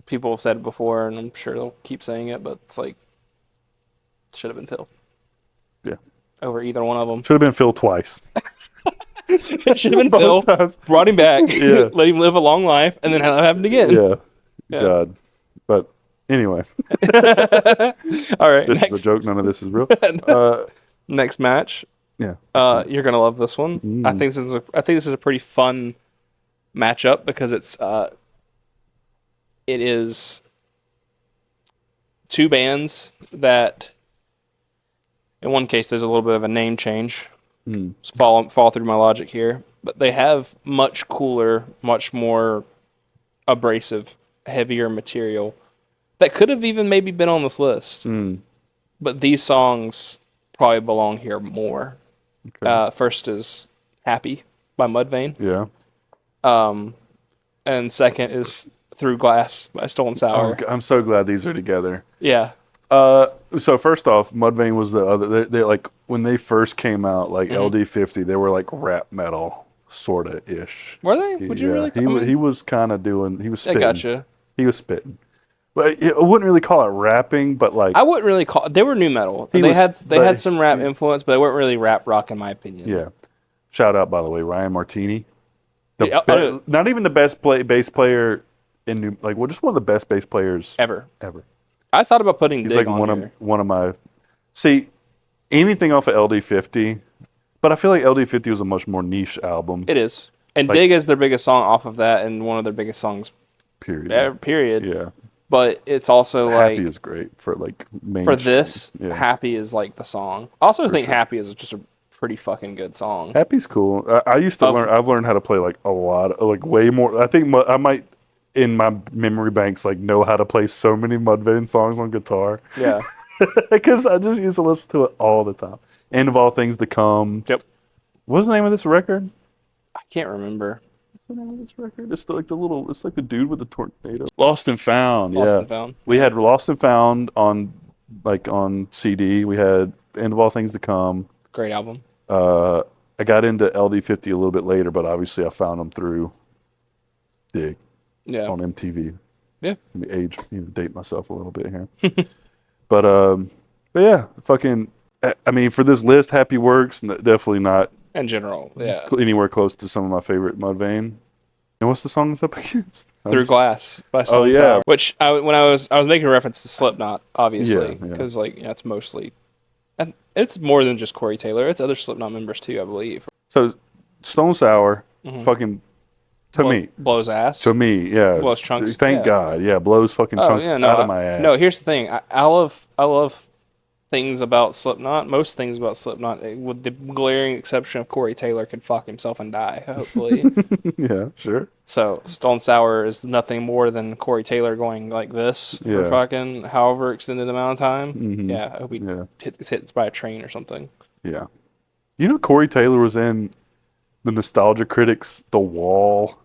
people have said it before, and I'm sure they'll keep saying it, but it's like should have been Phil.
Yeah.
Over either one of them.
Should have been Phil twice.
It should have been Phil.
Times.
Brought him back.
Yeah.
Let him live a long life, and then have it happen again.
Yeah.
Yeah.
God. But anyway.
All right.
This is a joke. None of this is real.
Next match.
Yeah.
You're gonna love this one. I think this is a pretty fun matchup because it is two bands that, in one case, there's a little bit of a name change. Just fall through my logic here, but they have much cooler, much more abrasive, heavier material that could have even maybe been on this list. But these songs probably belong here more. Okay. First is "Happy" by Mudvayne.
Yeah.
And second is "Through Glass" by Stolen Sour.
Oh, I'm so glad these are together.
Yeah.
So first off, Mudvayne was the other. They like when they first came out, like LD50, they were like rap metal sorta ish.
Were they? Would you really?
He was kind of doing. He was spitting.
I gotcha.
He was spitting. But I wouldn't really call it rapping, but like
I wouldn't really call. They were new metal. They had some rap influence, but they weren't really rap rock in my opinion.
Yeah. Shout out, by the way, Ryan Martini. Not even the best bass player in new, like just one of the best bass players
ever.
I
thought about putting
He's
Dig
like
on
one of my. See, anything off of LD50, but I feel like LD50 was a much more niche album.
It is, and Dig is their biggest song off of that, and one of their biggest songs.
Period.
Period.
Yeah.
But it's also
Happy is great for like
for this. Yeah. Happy is like the song. I also think Happy is just a pretty fucking good song.
Happy's cool. I used to learn. I've learned how to play like a lot, like way more. I think I might in my memory banks like know how to play so many Mudvayne songs on guitar.
Yeah.
Because I just used to listen to it all the time. End of All Things to Come.
Yep.
What's the name of this record?
I can't remember.
What's the name of this record? It's like it's like the dude with the tornado. Lost and Found.
Lost and Found.
We had Lost and Found on CD. We had End of All Things to Come.
Great album.
I got into LD50 a little bit later, but obviously I found them through Dig.
Yeah.
On MTV.
Yeah.
Let me date myself a little bit here. but yeah, fucking. I mean, for this list, Happy works. Definitely not.
In general, yeah.
Anywhere close to some of my favorite Mudvayne. And what's the song that's up against?
Through Glass by Stolen Sour. Which when I was making a reference to Slipknot, obviously, because it's mostly, and it's more than just Corey Taylor. It's other Slipknot members too, I believe.
So Stolen Sour, fucking. Me.
Blows ass.
To me, yeah.
Blows chunks.
Thank God. Yeah, blows fucking chunks out of my ass.
No, here's the thing. I love things about Slipknot. Most things about Slipknot, with the glaring exception of Corey Taylor, could fuck himself and die, hopefully.
Yeah, sure.
So Stone Sour is nothing more than Corey Taylor going like this for fucking however extended amount of time. Mm-hmm. Yeah, I hope he gets hit by a train or something. Yeah.
You know Corey Taylor was in the Nostalgia Critics The Wall.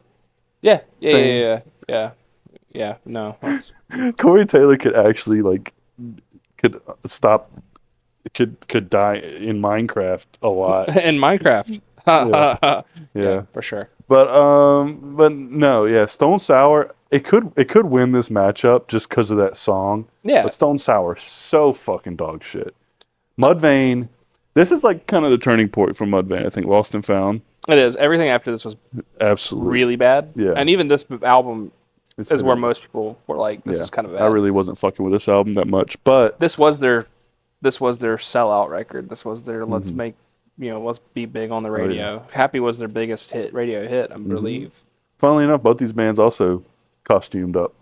Yeah. No,
Corey Taylor could actually could die in Minecraft a lot.
In Minecraft. Yeah, for sure.
But no, yeah, Stone Sour, it could win this matchup just because of that song.
Yeah.
But Stone Sour, so fucking dog shit. Mudvayne, this is like kind of the turning point for Mudvayne, I think. Lost and Found.
It is. Everything after this was absolutely really bad. Yeah. And even this album is where most people were like, this is kind of bad.
I really wasn't fucking with this album that much, but
this was their sellout record. This was their let's be big on the radio. Oh, yeah. Happy was their biggest radio hit, I believe.
Funnily enough, both these bands also costumed up.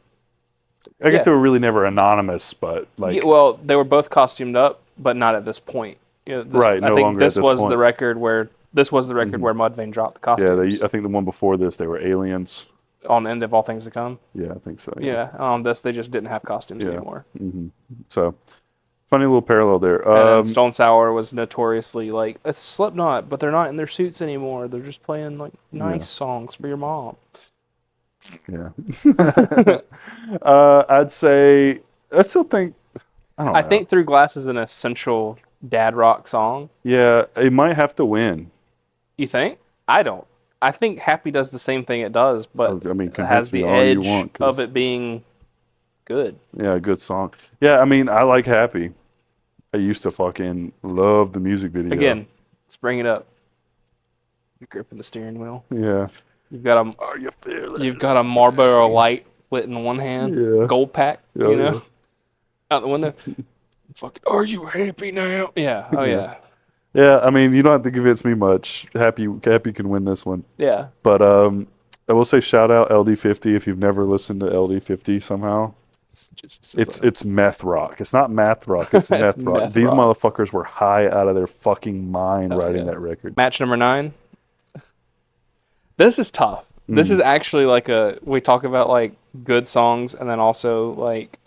I guess they were really never anonymous, but like
well, they were both costumed up, but not at this point. Yeah,
Right,
I
no
think
longer at
this
this
was
point.
the record where Mudvayne dropped the
Yeah,
costumes
I think the one before this, they were aliens.
on End of All Things to Come.
Yeah, I think so.
Yeah, on this they just didn't have costumes
Yeah.
anymore.
So, funny little parallel there.
And then Stone Sour was notoriously like, it's Slipknot, but they're not in their suits anymore. They're just playing like nice songs for your mom.
Yeah. I'd say, I still think, I don't know.
I think Through Glass is an essential dad rock song.
Yeah, it might have to win.
You think? I don't. I think Happy does the same thing it does, but
I mean,
it
convince
has
me
the
all you
edge
want,
of it being good.
Yeah, good song. Yeah, I mean, I like Happy. I used to fucking love the music video.
Again, let's bring it up. You're gripping the steering wheel.
Yeah.
You've got a
Are you feeling?
You've got a Marlboro Light lit in one hand,
Yeah.
gold pack,
Yeah,
you know, out the window. Fucking, are you happy now? Yeah. Oh yeah.
Yeah, I mean, you don't have to convince me much. Happy can win this one.
Yeah.
But I will say shout out LD50 if you've never listened to LD50 somehow. It's meth rock. It's not math rock. It's meth rock.
meth
These
rock.
motherfuckers were high out of their fucking mind writing
yeah.
that record.
Match number 9. This is tough. This is actually like we talk about like good songs and then also like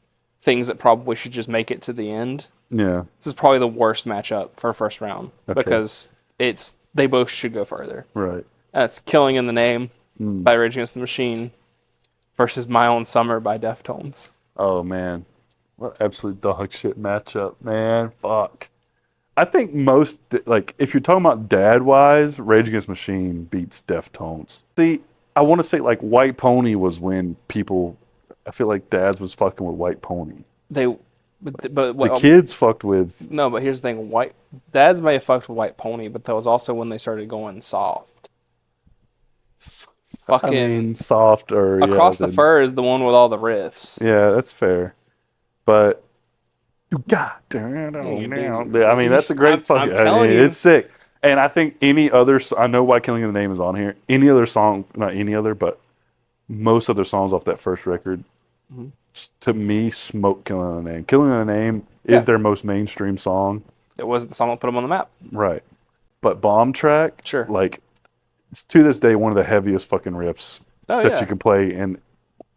things that probably should just make it to the end.
Yeah.
This is probably the worst matchup for first round because they both should go further.
Right.
That's Killing in the Name by Rage Against the Machine versus My Own Summer by Deftones.
Oh man, what absolute dog shit matchup, man. Fuck. I think most like if you're talking about dad wise, Rage Against the Machine beats Deftones. See, I want to say like White Pony was when people. I feel like dads was fucking with White Pony.
But
The kids fucked with.
No, but here's the thing: dads may have fucked with White Pony, but that was also when they started going soft. Fucking
I mean, soft or
Across the Fur is the one with all the riffs.
Yeah, that's fair. But you got I mean, that's a great fucking.
I'm telling you,
it's sick. And I think any other, I know why Killing in the Name is on here. Any other song, not any other, but most other songs off that first record, to me, smoke Killing in the Name. Killing in the Name is their most mainstream song.
It was the song that put them on the map.
Right. But Bomb Track,
sure,
like, it's to this day one of the heaviest fucking riffs that you can play in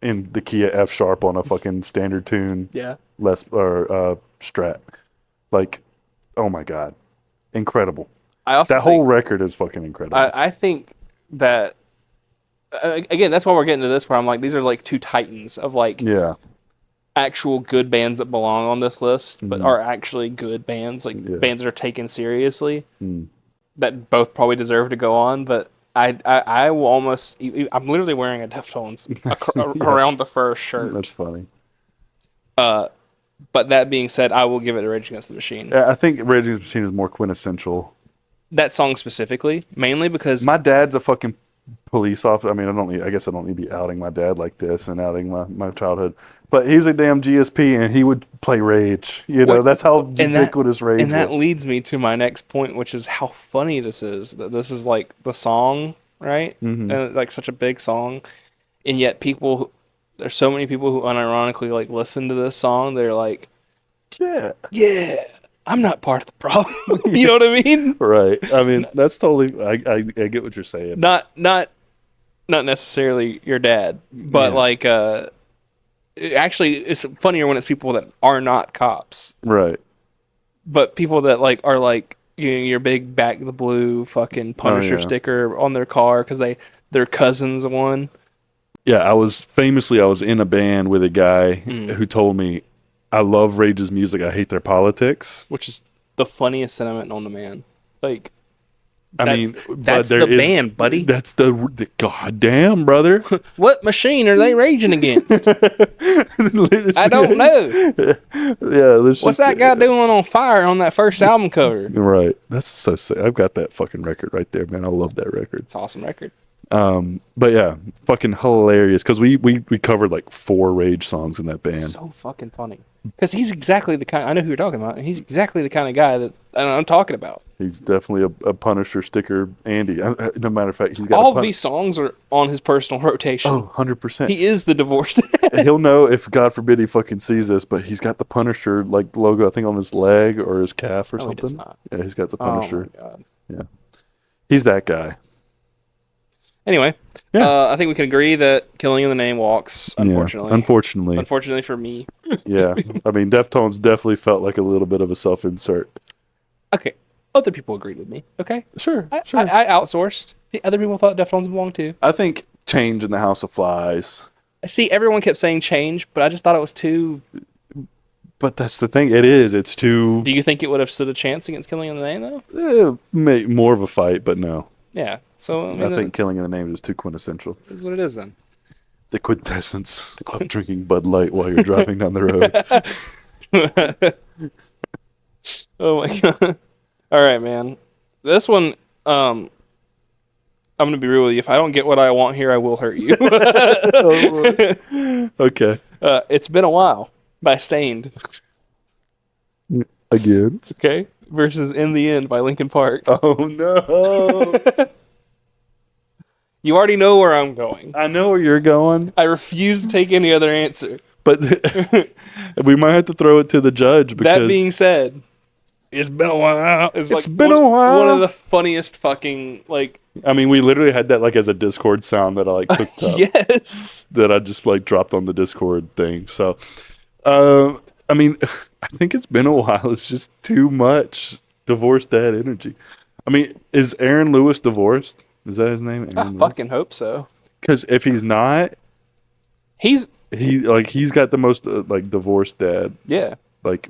the key of F sharp on a fucking standard tune.
Yeah.
Strat. Like, oh my God. Incredible.
That
whole record is fucking incredible.
I think that again, that's why we're getting to this where I'm like, these are like two titans of like actual good bands that belong on this list, but are actually good bands, like bands that are taken seriously, that both probably deserve to go on. But I will almost, I'm literally wearing a Deftones around the first shirt.
That's funny.
But that being said, I will give it to Rage Against the Machine.
I think Rage Against the Machine is more quintessential.
That song specifically, mainly because
my dad's a fucking police officer. I mean, I guess I don't need to be outing my dad like this and outing my childhood. But he's a damn GSP, and he would play Rage. You know, that's how ubiquitous Rage is.
And that leads me to my next point, which is how funny this is. That this is like the song, right? And like such a big song, and yet there's so many people who unironically like listen to this song. They're like, yeah. I'm not part of the problem. You know what I mean?
Right. I mean, that's totally. I get what you're saying.
Not necessarily your dad, but like actually, it's funnier when it's people that are not cops.
Right.
But people that like are like your big Back the Blue fucking Punisher sticker on their car because their cousins won.
Yeah, I was in a band with a guy who told me, I love Rage's music. I hate their politics.
Which is the funniest sentiment known to man. Like,
that's
the band, buddy.
That's the goddamn, brother.
What machine are they raging against? I don't know. What's that guy doing on fire on that first album cover?
Right. That's so sick. I've got that fucking record right there, man. I love that record.
It's an awesome record.
But yeah, fucking hilarious because we covered like 4 Rage songs in that band.
So fucking funny. Because he's exactly the kind. I know who you're talking about. He's exactly the kind of guy that I'm talking about.
He's definitely a Punisher sticker, Andy. No matter of fact, he's got
all of these songs are on his personal rotation.
Oh, 100%.
He is the divorced.
He'll know if God forbid he fucking sees this, but he's got the Punisher like logo, I think, on his leg or his calf or something.
He does not.
Yeah, he's got the Punisher.
Oh my God.
Yeah, he's that guy.
Anyway,
Yeah.
I think we can agree that Killing in the Name walks, unfortunately.
Yeah, unfortunately.
Unfortunately for me.
Yeah. I mean, Deftones definitely felt like a little bit of a self-insert.
Okay. Other people agreed with me. Okay.
Sure.
I outsourced. Other people thought Deftones belonged too.
I think Change in the House of Flies.
See, everyone kept saying Change, but I just thought it was too...
But that's the thing. It is. It's too...
Do you think it would have stood a chance against Killing in the Name, though?
More of a fight, but no.
Yeah. So
I think Killing in the Name is too quintessential.
Is what it is, then.
The quintessence of drinking Bud Light while you're driving down the road.
Oh my God. All right, man. This one, I'm going to be real with you. If I don't get what I want here, I will hurt you.
Okay.
It's Been a While by Stained.
Again.
Okay. Versus In the End by Linkin Park.
Oh, no.
You already know where I'm going.
I know where you're going.
I refuse to take any other answer.
But we might have to throw it to the judge because...
That being said, It's Been a While.
It's been a while.
One of the funniest fucking, like...
I mean, we literally had that like as a Discord sound that I like cooked up.
Yes.
That I just like dropped on the Discord thing. So, I mean, I think It's Been a While. It's just too much divorced dad energy. I mean, is Aaron Lewis divorced? Is that his name?
I fucking hope so.
Because if he's not,
he's
got the most like divorced dad.
Yeah.
Like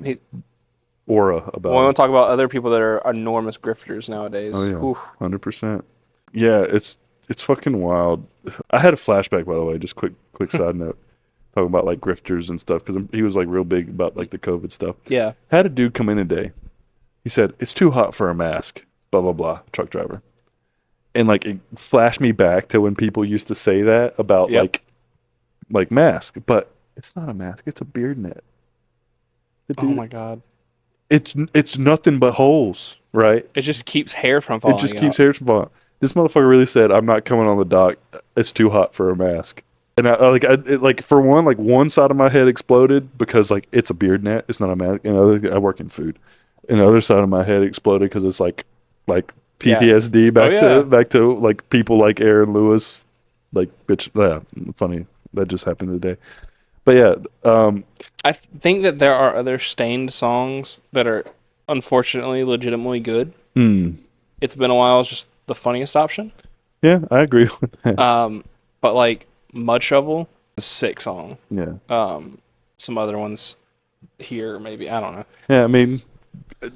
aura about.
Well, I want to talk about other people that are enormous grifters nowadays.
Oh yeah, 100%. Yeah, it's fucking wild. I had a flashback, by the way. Just quick side note, talking about like grifters and stuff because he was like real big about like the COVID stuff.
Yeah.
Had a dude come in today. He said it's too hot for a mask. Blah blah blah. Truck driver. And like it flashed me back to when people used to say that about like mask, but it's not a mask. It's a beard net.
Oh my God.
It's nothing but holes, right?
It just keeps hair from falling.
It just keeps hair from falling. This motherfucker really said, "I'm not coming on the dock. It's too hot for a mask." And I for one side of my head exploded because like it's a beard net. It's not a mask. And I work in food. And the other side of my head exploded because it's like PTSD back to like people like Aaron Lewis, like bitch. Yeah, funny that just happened today. But yeah,
I think that there are other Stained songs that are unfortunately legitimately good. It's Been a While is just the funniest option.
Yeah, I agree with that.
But like Mud Shovel is a sick song.
Yeah.
Some other ones here maybe, I don't know.
Yeah, I mean,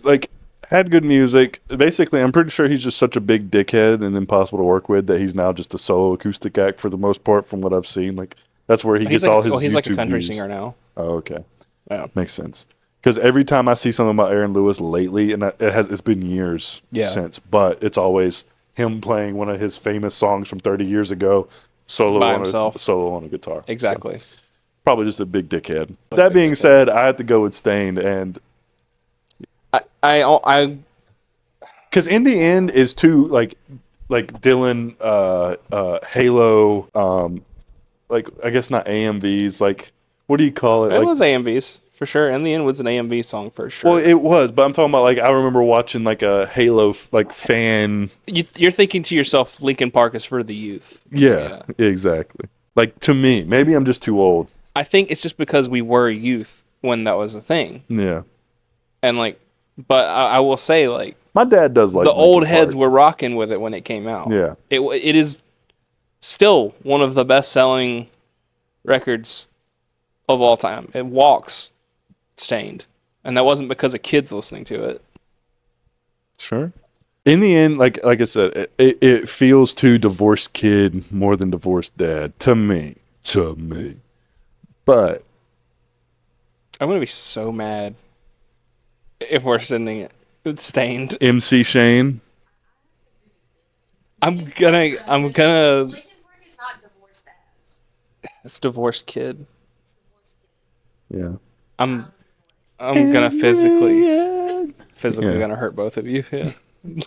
like had good music. Basically, I'm pretty sure he's just such a big dickhead and impossible to work with that he's now just a solo acoustic act for the most part, from what I've seen. Like that's where he gets all his.
He's
YouTube
like a country
views.
singer now.
Oh, okay.
Yeah,
makes sense. Because every time I see something about Aaron Lewis lately, and it's been years since, but it's always him playing one of his famous songs from 30 years ago, solo on a guitar.
Exactly.
So, probably just a big dickhead. That being said, I have to go with Stained, and
I
because In the End is too like Dylan, Halo, like I guess not AMVs. Like what do you call it?
It was AMVs for sure. In the End was an AMV song for sure.
Well, it was, but I'm talking about like I remember watching like a Halo like fan.
You're thinking to yourself, Linkin Park is for the youth.
Yeah, exactly. Like to me, maybe I'm just too old.
I think it's just because we were youth when that was a thing.
Yeah.
And like, but I will say like
my dad does like
the old heads were rocking with it when it came out.
Yeah.
It is still one of the best selling records of all time. It walks Stained, and that wasn't because of kids listening to it.
Sure. In the end, like I said, it feels too divorced kid more than divorced dad to me. But
I'm gonna be so mad if we're sending it. It's Stained.
MC Shane.
I'm gonna.
Linkin Park is not divorced dad.
It's divorced kid.
Yeah.
I'm gonna physically
Yeah.
gonna hurt both of you. Yeah.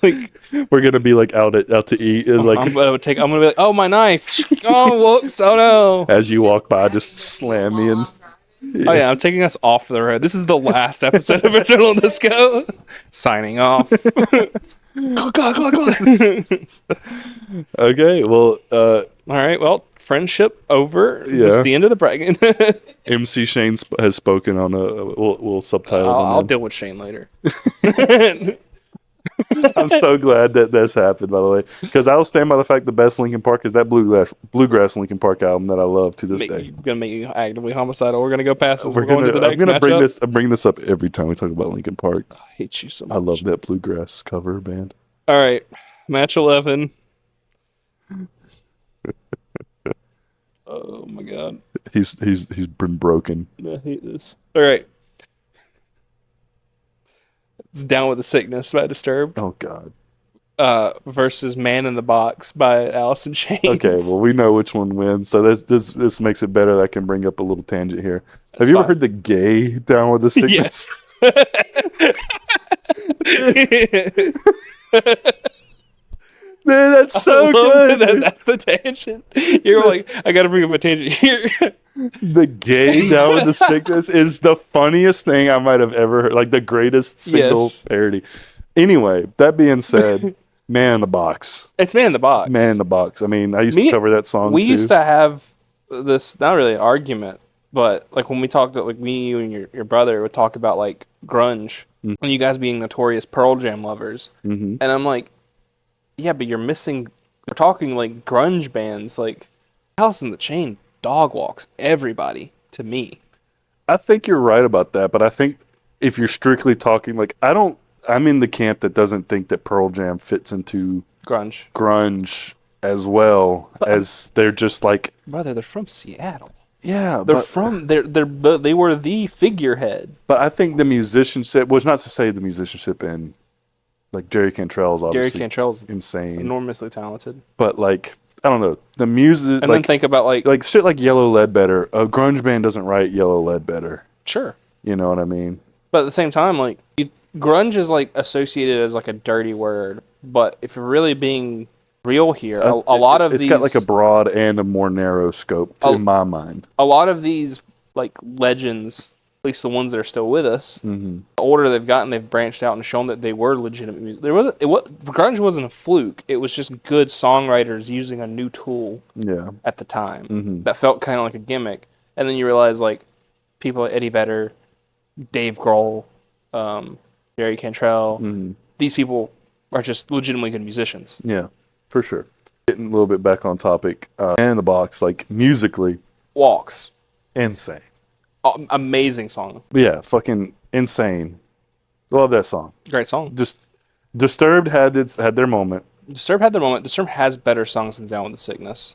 Like
We're gonna be like out to eat, and like
I'm gonna be like, oh, my knife. Oh, whoops. Oh no.
as you walk by, just slam me and.
Oh yeah, I'm taking us off the road. This is the last episode of Eternal Disco. Signing off.
Okay, well,
All right. Well, friendship over.
Yeah.
This is the end of the bragging.
MC Shane has spoken on a. We'll subtitle.
I'll
them
deal with Shane later.
in. I'm so glad that this happened, by the way, because I'll stand by the fact the best Linkin Park is that bluegrass Linkin Park album that I love to this day.
Gonna make you actively homicidal. We're gonna go past this.
We're
going to the
I'm
next
gonna bring
matchup.
this. I bring this up every time we talk about Linkin Park.
I hate you so much.
I love that bluegrass cover band.
All right, match 11. Oh my god,
He's been broken.
I hate this. All right, it's Down with the Sickness by Disturbed.
Oh God.
Versus Man in the Box by Alice in Chains.
Okay, well we know which one wins, so this makes it better that I can bring up a little tangent here.
That's
Have you
fine.
ever heard the gay Down with the Sickness?
Yes.
Man, that's so good.
That's the tangent. You're like, I gotta bring up a tangent here.
The gay Down with the Sickness is the funniest thing I might have ever heard. Like the greatest single
Yes.
parody. Anyway, that being said, Man in the Box.
It's Man in the Box.
Man in the Box. I mean, I used to cover that song
We
too.
used to have this, not really an argument, but like when we talked, like me, you, and your brother would talk about like grunge, and you guys being notorious Pearl Jam lovers, and I'm like, yeah, but you're missing. We're talking like grunge bands, like Alice in the Chain, dog walks everybody to me.
I think you're right about that, but I think if you're strictly talking, like I'm in the camp that doesn't think that Pearl Jam fits into grunge as well as they're just like,
Brother, they're from Seattle.
yeah,
They were the figurehead.
but I think the musicianship was not to say the musicianship in like Jerry Cantrell is
Jerry
obviously
Cantrell's
insane,
enormously talented.
but like I don't know the music,
And then think about like
shit like Yellow Ledbetter. A grunge band doesn't write Yellow Ledbetter.
sure.
You know what I mean?
But at the same time, like grunge is like associated as like a dirty word. But if you're really being real here, a lot of
it's
these
got like a broad and a more narrow scope in my mind.
a lot of these like legends, at least the ones that are still with us, the older they've gotten, they've branched out and shown that they were legitimate music. Grunge wasn't a fluke. It was just good songwriters using a new tool
Yeah.
at the time that felt kind of like a gimmick. And then you realize like people like Eddie Vedder, Dave Grohl, Jerry Cantrell, these people are just legitimately good musicians.
Yeah, for sure. Getting a little bit back on topic, Man in the Box, like musically,
Walks.
insane.
Amazing song.
Yeah, fucking insane. Love that song.
Great song.
Just Disturbed had their moment.
Disturbed had their moment. Disturbed has better songs than Down with the Sickness.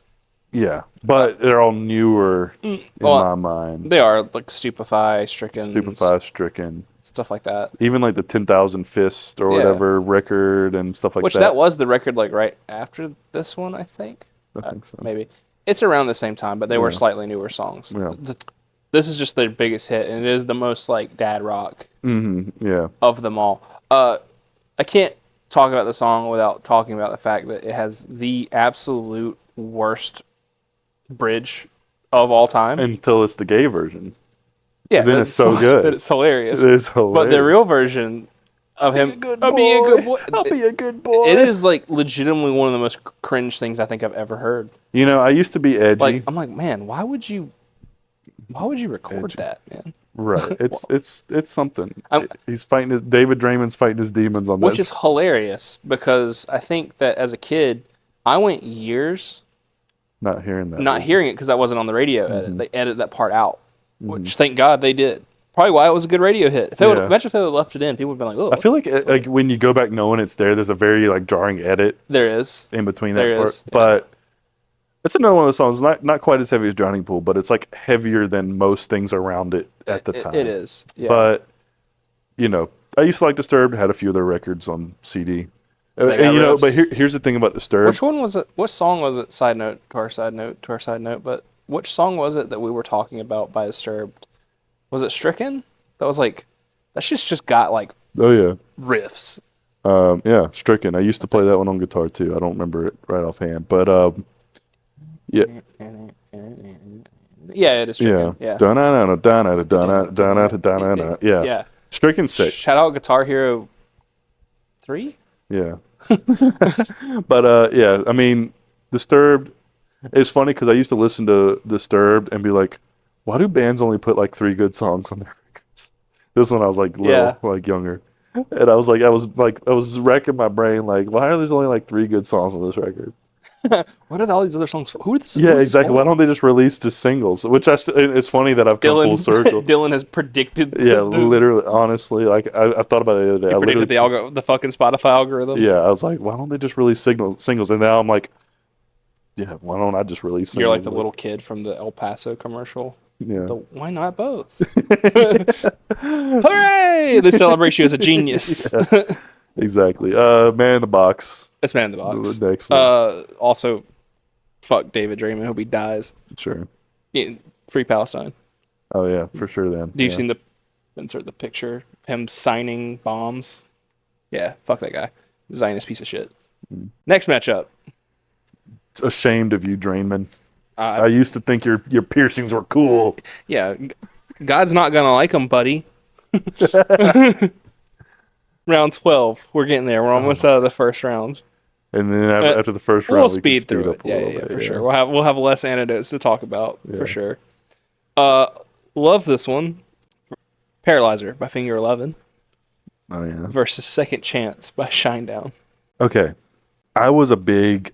Yeah, but they're all newer in my mind.
They are like Stupefy,
Stricken,
stuff like that.
even like the 10,000 Fist or whatever record and stuff like
Which
that.
that was the record like right after this one, I think.
I think so.
Maybe it's around the same time, but they were slightly newer songs.
Yeah.
This is just their biggest hit, and it is the most like dad rock
Yeah,
of them all. I can't talk about the song without talking about the fact that it has the absolute worst bridge of all time.
until it's the gay version.
Yeah,
then it's so good.
But it's hilarious.
It is hilarious.
But the real version of him, I'll be a good boy.
I'll be a good boy.
It is like legitimately one of the most cringe things I think I've ever heard.
You know, I used to be edgy.
Like I'm like, man, why would you record that, man?
Right. It's something.
I'm-
He's fighting David Draymond's fighting his demons on
Which
this.
is hilarious because I think that as a kid, I went years
Not hearing that.
not hearing it because I wasn't on the radio edit. They edited that part out, which thank God they did. Probably why it was a good radio hit. If they would imagine if they would have left it in, people would have been like, "Oh."
I feel like when you go back knowing it's there's a very like jarring edit
There is.
in between that
There
part.
is, yeah.
But it's another one of the songs, not quite as heavy as Drowning Pool, but it's like heavier than most things around it at the time.
It is. Yeah.
But you know, I used to like Disturbed, had a few of their records on CD.
They got
you know,
riffs.
but here's the thing about Disturbed.
Which one was it? What song was it? Side note to our side note to our side note. But which song was it that we were talking about by Disturbed? Was it Stricken? That was like, that shit's just got like
Oh yeah,
riffs.
yeah, Stricken. I used to play that one on guitar too. I don't remember it right offhand, but yeah,
Yeah, it is
yeah,
Stricken. Yeah.
Da-na-na-na-da-na-da-na-da-na-da-na. Yeah,
Yeah.
Stricken's sick.
Shout out Guitar Hero 3?
Yeah, but yeah, I mean, Disturbed. It's funny because I used to listen to Disturbed and be like, why do bands only put like 3 good songs on their records? This one I was like little,
Yeah.
like younger, and I was racking my brain like, why are there only like 3 good songs on this record?
What are all these other songs for? Who are this?
Yeah,
who is this
exactly.
for?
Why don't they just release just singles? Which it's funny that I've come full circle.
Dylan has predicted.
Yeah, literally, honestly, like I thought about it the other day.
He
I
predicted
literally,
the fucking Spotify algorithm.
yeah, I was like, why don't they just release singles? And now I'm like, yeah, why don't I just release singles?
You're like the little kid from the El Paso commercial.
Yeah.
Why not both? Hooray! They celebrate you as a genius.
Yeah, exactly. Man in the Box.
It's Man in the Box.
Excellent.
Also, fuck David Draymond. Hope he dies.
Sure.
Yeah, Free Palestine.
Oh yeah, for sure. Then.
Do you seen insert the picture of him signing bombs? Yeah, fuck that guy. Zionist piece of shit. Next matchup.
Ashamed of you, Drainman. I used to think your piercings were cool.
Yeah, God's not gonna like him, buddy. Round 12. We're getting there. We're almost out of the first round.
And then after the first round,
We'll
we can
speed through
up
it.
a little
Yeah,
bit.
for sure. We'll have less anecdotes to talk about for sure. Love this one. Paralyzer by Finger 11
Oh yeah.
versus Second Chance by Shinedown.
Okay, I was a big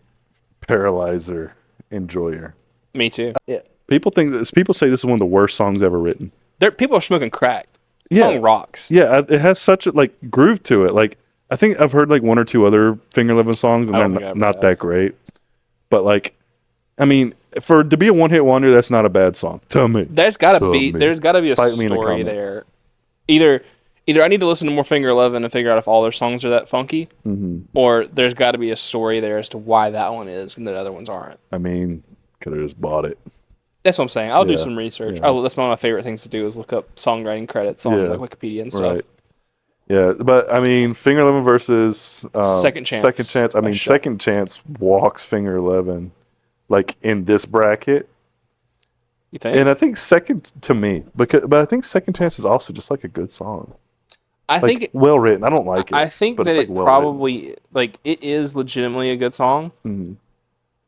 Paralyzer enjoyer.
Me too. Yeah.
People say this is one of the worst songs ever written.
People are smoking crack. The
Yeah.
song rocks.
Yeah, it has such a like groove to it. Like I think I've heard like 1 or 2 other Finger Eleven songs, and
I don't
they're
think I ever
not
have.
that great. But like, I mean, to be a one-hit wonder, that's not a bad song to me.
There's gotta
To
be
me.
a
Fight me in the
story
comments.
there. Either I need to listen to more Finger 11 and figure out if all their songs are that funky, or there's got to be a story there as to why that one is and the other ones aren't.
I mean, could have just bought it.
That's what I'm saying. I'll do
Yeah,
some research.
yeah.
That's one of my favorite things to do is look up songwriting credits on
Yeah,
like Wikipedia and stuff.
Right. Yeah, but I mean, Finger Eleven versus
Second Chance.
Second Chance. I
By
mean,
Shut.
Second Chance walks Finger 11, like in this bracket,
You think?
and I think second to me, but I think Second Chance is also just like a good song.
I
Like,
think
well written. I don't like it.
I think
but
that
it's, like,
it
well-written.
probably like it is legitimately a good song.
Mhm.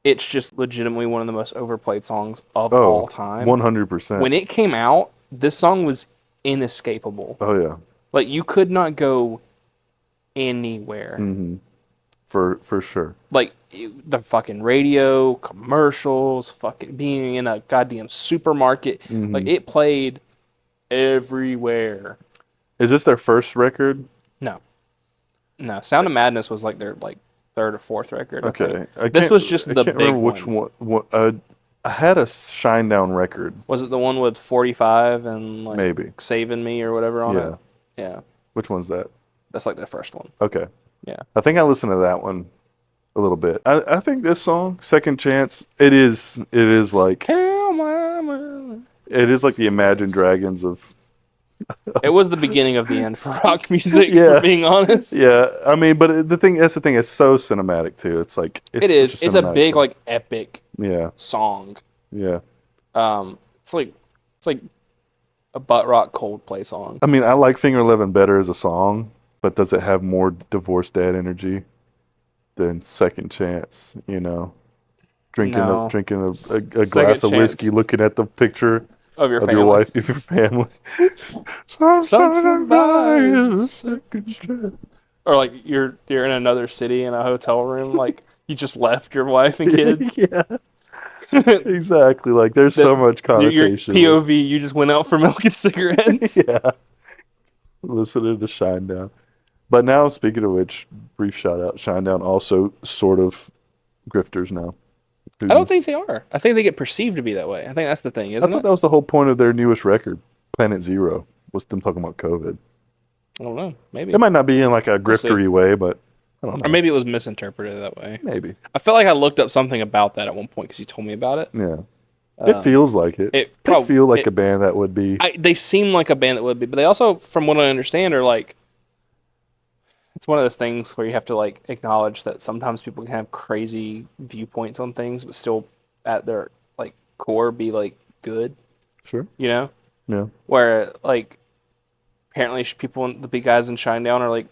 It's just legitimately one of the most overplayed songs of
Oh,
all time.
100%.
When it came out, this song was inescapable.
Oh yeah.
Like you could not go anywhere.
Mm-hmm. For sure.
Like the fucking radio, commercials, fucking being in a goddamn supermarket.
Mm-hmm.
Like it played everywhere.
Is this their first record?
No. Sound of Madness was like their like third or fourth record. I think.
Okay.
This was just
I
the
can't
big
remember which one. I had a Shinedown record.
Was it the one with 45 and like
Maybe.
Saving Me or whatever on
Yeah.
it? Yeah.
Which one's that?
That's like their first one.
Okay.
Yeah.
I think I listened to that one a little bit. I think this song, Second Chance, it is like it is like the Imagine Dragons of
It was the beginning of the end for rock music,
Yeah.
for being honest.
yeah. I mean, but that's the thing. It's so cinematic too. It's like
It is.
such
It's a
cinematic
big,
song.
like, epic
yeah,
song.
yeah.
It's like a butt rock Coldplay song.
I mean, I like Finger 11 better as a song, but does it have more divorced dad energy than Second Chance? You know, drinking
No.
a
Second
glass of whiskey,
Chance.
looking at the picture
Of your
of
family.
your wife, of your family.
Somebody's
Second Chance.
Or like you're in another city in a hotel room, like you just left your wife and kids.
Yeah, exactly. Like there's so much
Your
connotation.
POV, you just went out for milk and cigarettes.
Yeah, listening to Shinedown. But now, speaking of which, brief shout out. Shinedown also sort of grifters now.
I don't think they are. I think they get perceived to be that way. I think that's the thing,
I
isn't
thought
it?
that was the whole point of their newest record, Planet Zero, was them talking about COVID.
I don't know. Maybe.
It might not be in like a
We'll see.
griftery way, but I don't know.
Or maybe it was misinterpreted that way.
Maybe.
I felt like I looked up something about that at one point because you told me about it.
Yeah. It feels like it. They feel like a band that would be.
They seem like a band that would be, but they also, from what I understand, are like. It's one of those things where you have to like acknowledge that sometimes people can have crazy viewpoints on things, but still at their like core be like good.
Sure.
You know.
Yeah.
Where like apparently people, the big guys in Shinedown are like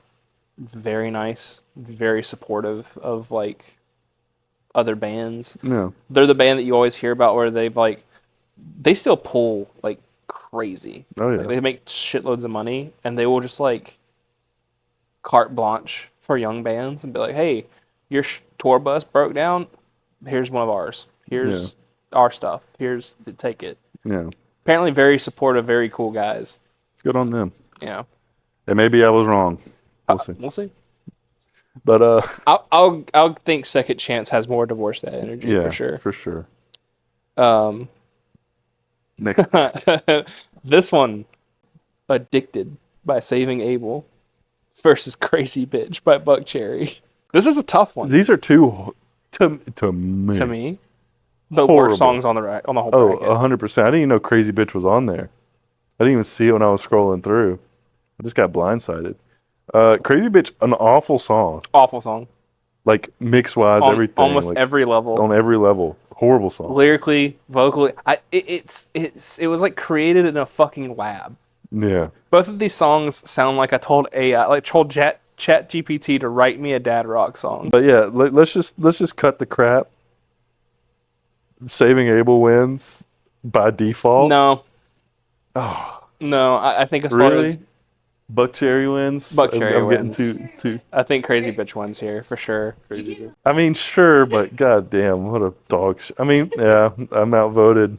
very nice, very supportive of like other bands.
Yeah.
They're the band that you always hear about where they still pull like crazy.
Oh yeah.
Like, they make shitloads of money and they will just like carte blanche for young bands and be like, hey, your tour bus broke down. Here's one of ours. Here's our stuff. Here's to take it.
Yeah.
Apparently very supportive, very cool guys.
Good on them.
Yeah.
And maybe I was wrong. We'll see.
We'll see.
But
I'll think Second Chance has more Divorce Dad energy for sure.
For sure.
Nick. This one, Addicted by Saving Abel versus Crazy Bitch by Buck Cherry. This is a tough one.
These are two to me.
To me, the
horrible.
worst songs on the whole bracket.
100%. I didn't even know Crazy Bitch was on there. I didn't even see it when I was scrolling through. I just got blindsided. Crazy Bitch, an awful song.
Awful song.
Like mix wise, everything.
Almost
like,
every level.
On every level. Horrible song.
Lyrically, vocally, it was like created in a fucking lab.
Yeah.
Both of these songs sound like I told Chat GPT to write me a dad rock song.
But yeah, let's just cut the crap. Saving Abel wins by default.
No.
Oh.
No, I think as far as
Buck Cherry wins.
Buck Cherry
wins.
Getting too. I think Crazy Bitch wins here for sure.
Crazy Bitch. I mean, sure, but goddamn, what a dog. I mean, yeah, I'm outvoted.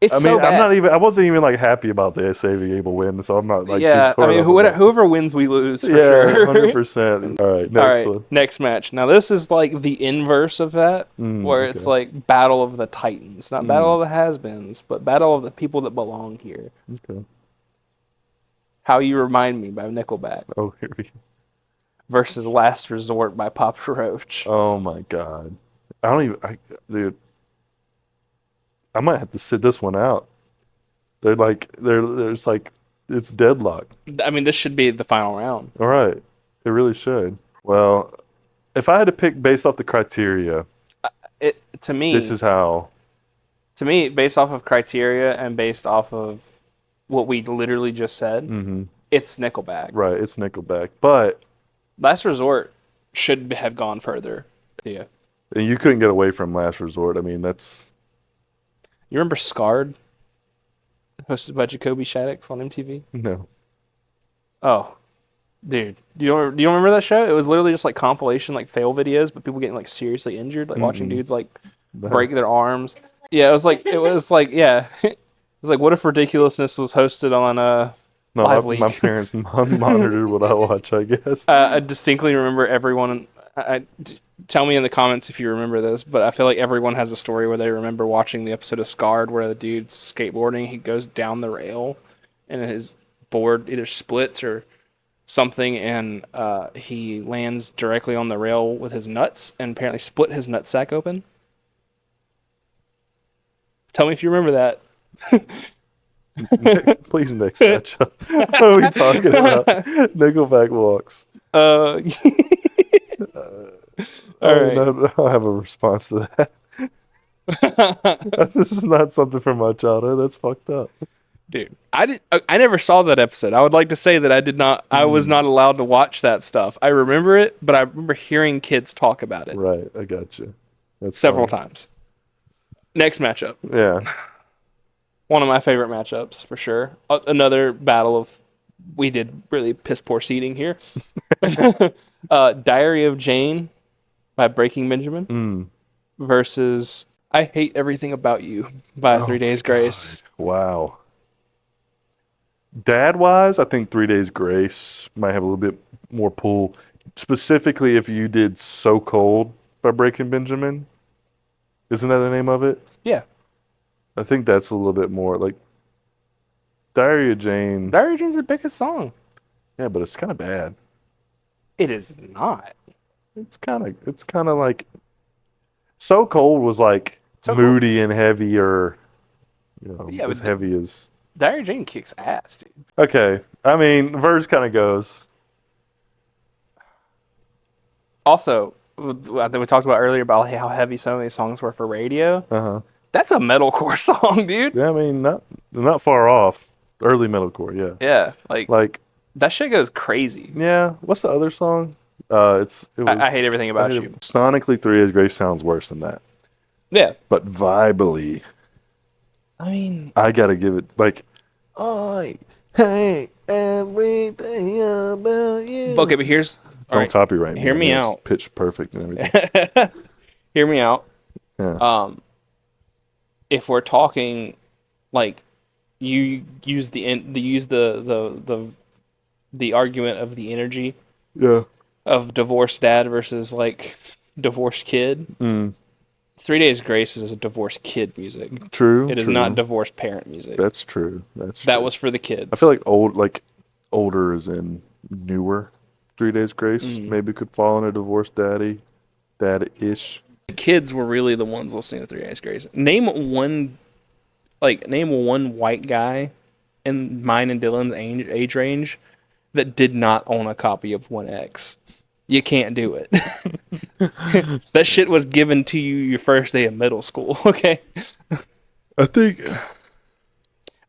It's so bad.
I wasn't even like happy about the Saving Abel win, so I'm not like.
Yeah, I mean, whoever wins, we lose. For
sure. 100%. All right, next one.
Next match. Now this is like the inverse of that, where it's like Battle of the Titans, not Battle of the Has-Beens, but Battle of the People That Belong Here.
Okay.
How You Remind Me by Nickelback.
Oh, here we go.
Versus Last Resort by Papa Roach.
Oh my god, dude. I might have to sit this one out. There's like, it's deadlocked.
I mean, this should be the final round.
All right. It really should. Well, if I had to pick based off the criteria,
to me,
this is how.
To me, based off of criteria and based off of what we literally just said, it's Nickelback.
Right, it's Nickelback. But
Last Resort should have gone further. Yeah.
And you couldn't get away from Last Resort. I mean, that's...
You remember Scarred? Hosted by Jacoby Shaddix on MTV?
No.
Oh. Dude. Do you remember that show? It was literally just like compilation, like fail videos, but people getting like seriously injured, like watching dudes like break their arms. Yeah, it was like, yeah. It was like, what if Ridiculousness was hosted on Live Leak?
My parents monitored what I watch, I guess.
I distinctly remember everyone... Tell me in the comments if you remember this, but I feel like everyone has a story where they remember watching the episode of Scarred where the dude's skateboarding, he goes down the rail and his board either splits or something, and he lands directly on the rail with his nuts and apparently split his nutsack open. Tell me if you remember that.
Please, next matchup. What are we talking about? Nickelback walks. All right. No, I have a response to that. This is not something from my childhood. That's fucked up,
dude. I never saw that episode. I would like to say that I did not. I was not allowed to watch that stuff. I remember it, but I remember hearing kids talk about it.
Right, I got you. That's
several times. Next matchup.
Yeah.
One of my favorite matchups for sure. Another battle of we did really piss poor seating here. Diary of Jane by Breaking Benjamin versus I Hate Everything About You by 3 Days Grace.
Wow. Dad-wise, I think 3 Days Grace might have a little bit more pull. Specifically, if you did So Cold by Breaking Benjamin. Isn't that the name of it?
Yeah.
I think that's a little bit more like Diary of Jane.
Diary of Jane's the biggest song.
Yeah, but it's kind of bad.
It is not.
It's kind of like So Cold was like
So
moody and heavy, or
Yeah,
as
but
heavy as.
Diary Jane kicks ass, dude.
Okay, I mean, verse kind of goes.
Also, I think we talked about earlier about how heavy some of these songs were for radio.
Uh-huh.
That's a metalcore song, dude.
Yeah, I mean, not far off. Early metalcore, yeah.
Yeah, like
Like,
that shit goes crazy.
yeah. What's the other song? It was.
I hate everything about you.
Sonically, Three Days Grace sounds worse than that,
Yeah,
but vibally,
I mean,
I gotta give it like. I hate everything about you.
okay, but here's all
Don't
right.
copyright me.
Hear
I
me
mean, it's
out.
pitch perfect and everything.
Hear me out.
Yeah.
If we're talking, like, you use the argument of the energy
Yeah.
of divorced dad versus like divorced kid. 3 Days Grace is a divorced kid music.
True.
It is
true.
not divorced parent music.
That's true. That's true.
That was for the kids.
I feel like older is in newer. 3 Days Grace maybe could fall in a divorced dad-ish.
the kids were really the ones listening to 3 Days Grace. Name one white guy in mine and Dylan's age range that did not own a copy of 1X. You can't do it. That shit was given to you your first day of middle school, okay?
I think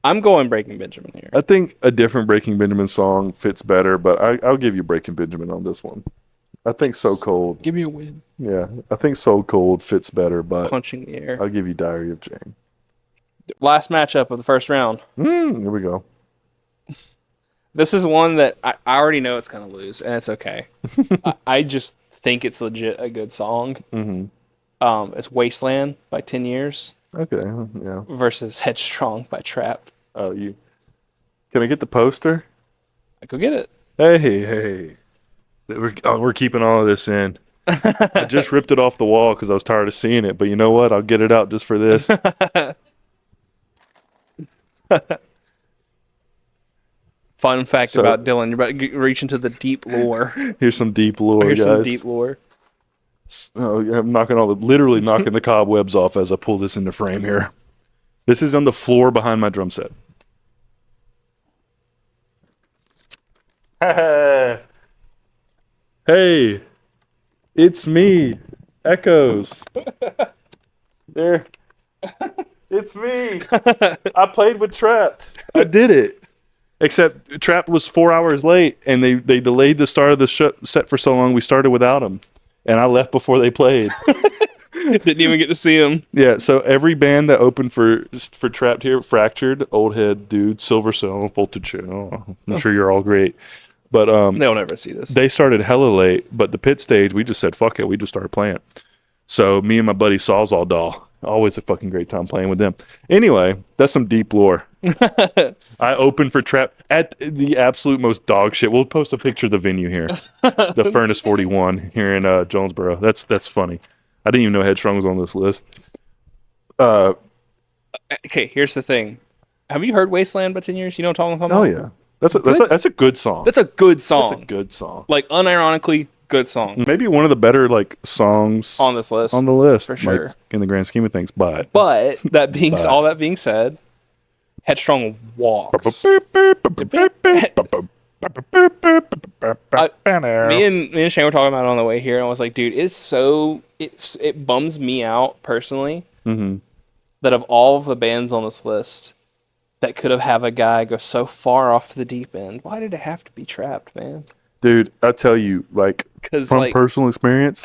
I'm going Breaking Benjamin here.
I think a different Breaking Benjamin song fits better, but I'll give you Breaking Benjamin on this one. I think So Cold.
Give me a win.
Yeah, I think So Cold fits better, but
Punching the air.
I'll give you Diary of Jane.
Last matchup of the first round.
Here we go.
This is one that I already know it's going to lose, and it's okay. I just think it's legit a good song. It's Wasteland by 10 Years
Okay, yeah.
versus Headstrong by Trapped.
Oh, can I get the poster?
I go get it.
Hey. We're keeping all of this in. I just ripped it off the wall because I was tired of seeing it, but you know what? I'll get it out just for this.
Fun fact about Dylan, you're about to reach into the deep lore.
Here's some deep lore,
Here's
guys.
some deep lore.
Oh, yeah, I'm literally knocking the cobwebs off as I pull this into frame here. This is on the floor behind my drum set. Hey, it's me, Echoes. There, it's me. I played with Trapped. I did it. Except Trapped was 4 hours late, and they delayed the start of the set for so long. We started without him, and I left before they played.
Didn't even get to see him.
Yeah, so every band that opened for Trapped here, Fractured, Old Head, Dude, Silver Cell, Voltage. Oh, I'm sure you're all great. But
They'll never see this.
they started hella late, but the pit stage, we just said, fuck it, we just started playing. So me and my buddy Sawzall Doll, always a fucking great time playing with them. Anyway, that's some deep lore. I opened for Trap at the absolute most dog shit. We'll post a picture of the venue here. The Furnace 41 here in Jonesboro. That's funny. I didn't even know Headstrong was on this list.
Okay, here's the thing. Have you heard Wasteland by 10 Years? You know what I'm talking about?
Oh yeah. That's a good song.
That's a good song.
That's a good song.
Like, unironically, good song.
Maybe one of the better like songs
On this list.
on the list
For sure.
like, in the grand scheme of things. But
But all that being said, Headstrong walks. Me and Shane were talking about it on the way here, and I was like, dude, it bums me out personally that of all of the bands on this list that could have a guy go so far off the deep end, why did it have to be Trapped, man?
Dude, I tell you, like,
'Cause,
from
like-
personal experience,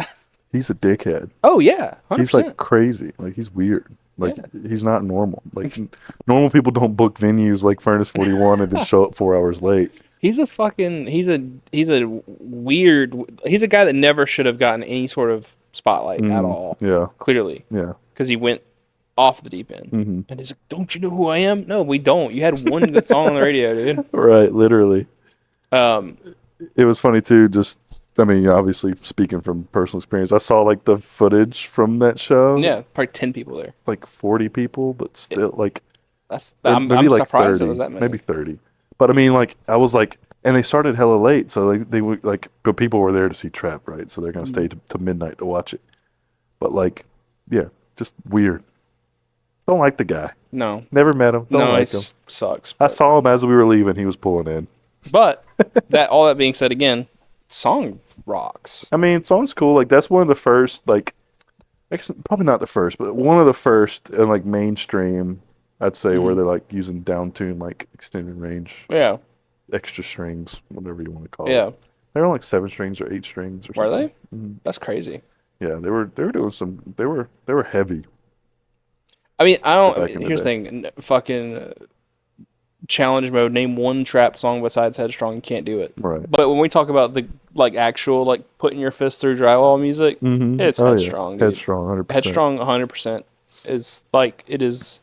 he's a dickhead.
Oh yeah, 100%.
He's like crazy. Like, he's weird. Like, he's not normal. Like, normal people don't book venues like Furnace 41 and then show up 4 hours late.
He's a weird. He's a guy that never should have gotten any sort of spotlight at all.
Yeah.
Clearly,
Yeah.
because he went off the deep end. And he's like, "Don't you know who I am?" No, we don't. You had one good song on the radio, dude.
Right, literally.
Um,
It was funny too, I mean, obviously speaking from personal experience, I saw like the footage from that show.
yeah, probably 10 people there.
Like 40 people, but still like
I'm
maybe like
surprised
30,
it was that many.
maybe 30. But I mean, like, I was like, And they started hella late, so they would like, but people were there to see Trap, right? So they're gonna stay to midnight to watch it. But like, yeah, just weird. Don't like the guy.
No.
Never met him. Don't
No,
like
it
him.
sucks.
I
But,
saw him as we were leaving. He was pulling in.
but all that being said, again, song rocks.
I mean, song's cool. Like that's one of the first, like, I guess probably not the first, but one of the first in like mainstream, I'd say, where they're like using down tune, like extended range,
Yeah.
extra strings, whatever you want to call
Yeah.
it. They were like 7 strings or 8 strings or
Were
something.
they? That's crazy.
Yeah, they were doing some. They were heavy.
I mean, I don't.
Back in the
Here's the
day.
thing. Fucking challenge mode. Name one trap song besides Headstrong. You can't do it.
Right.
But when we talk about the like actual like putting your fist through drywall music, it's Headstrong. Dude.
Headstrong, 100%.
Headstrong, 100% is like it is.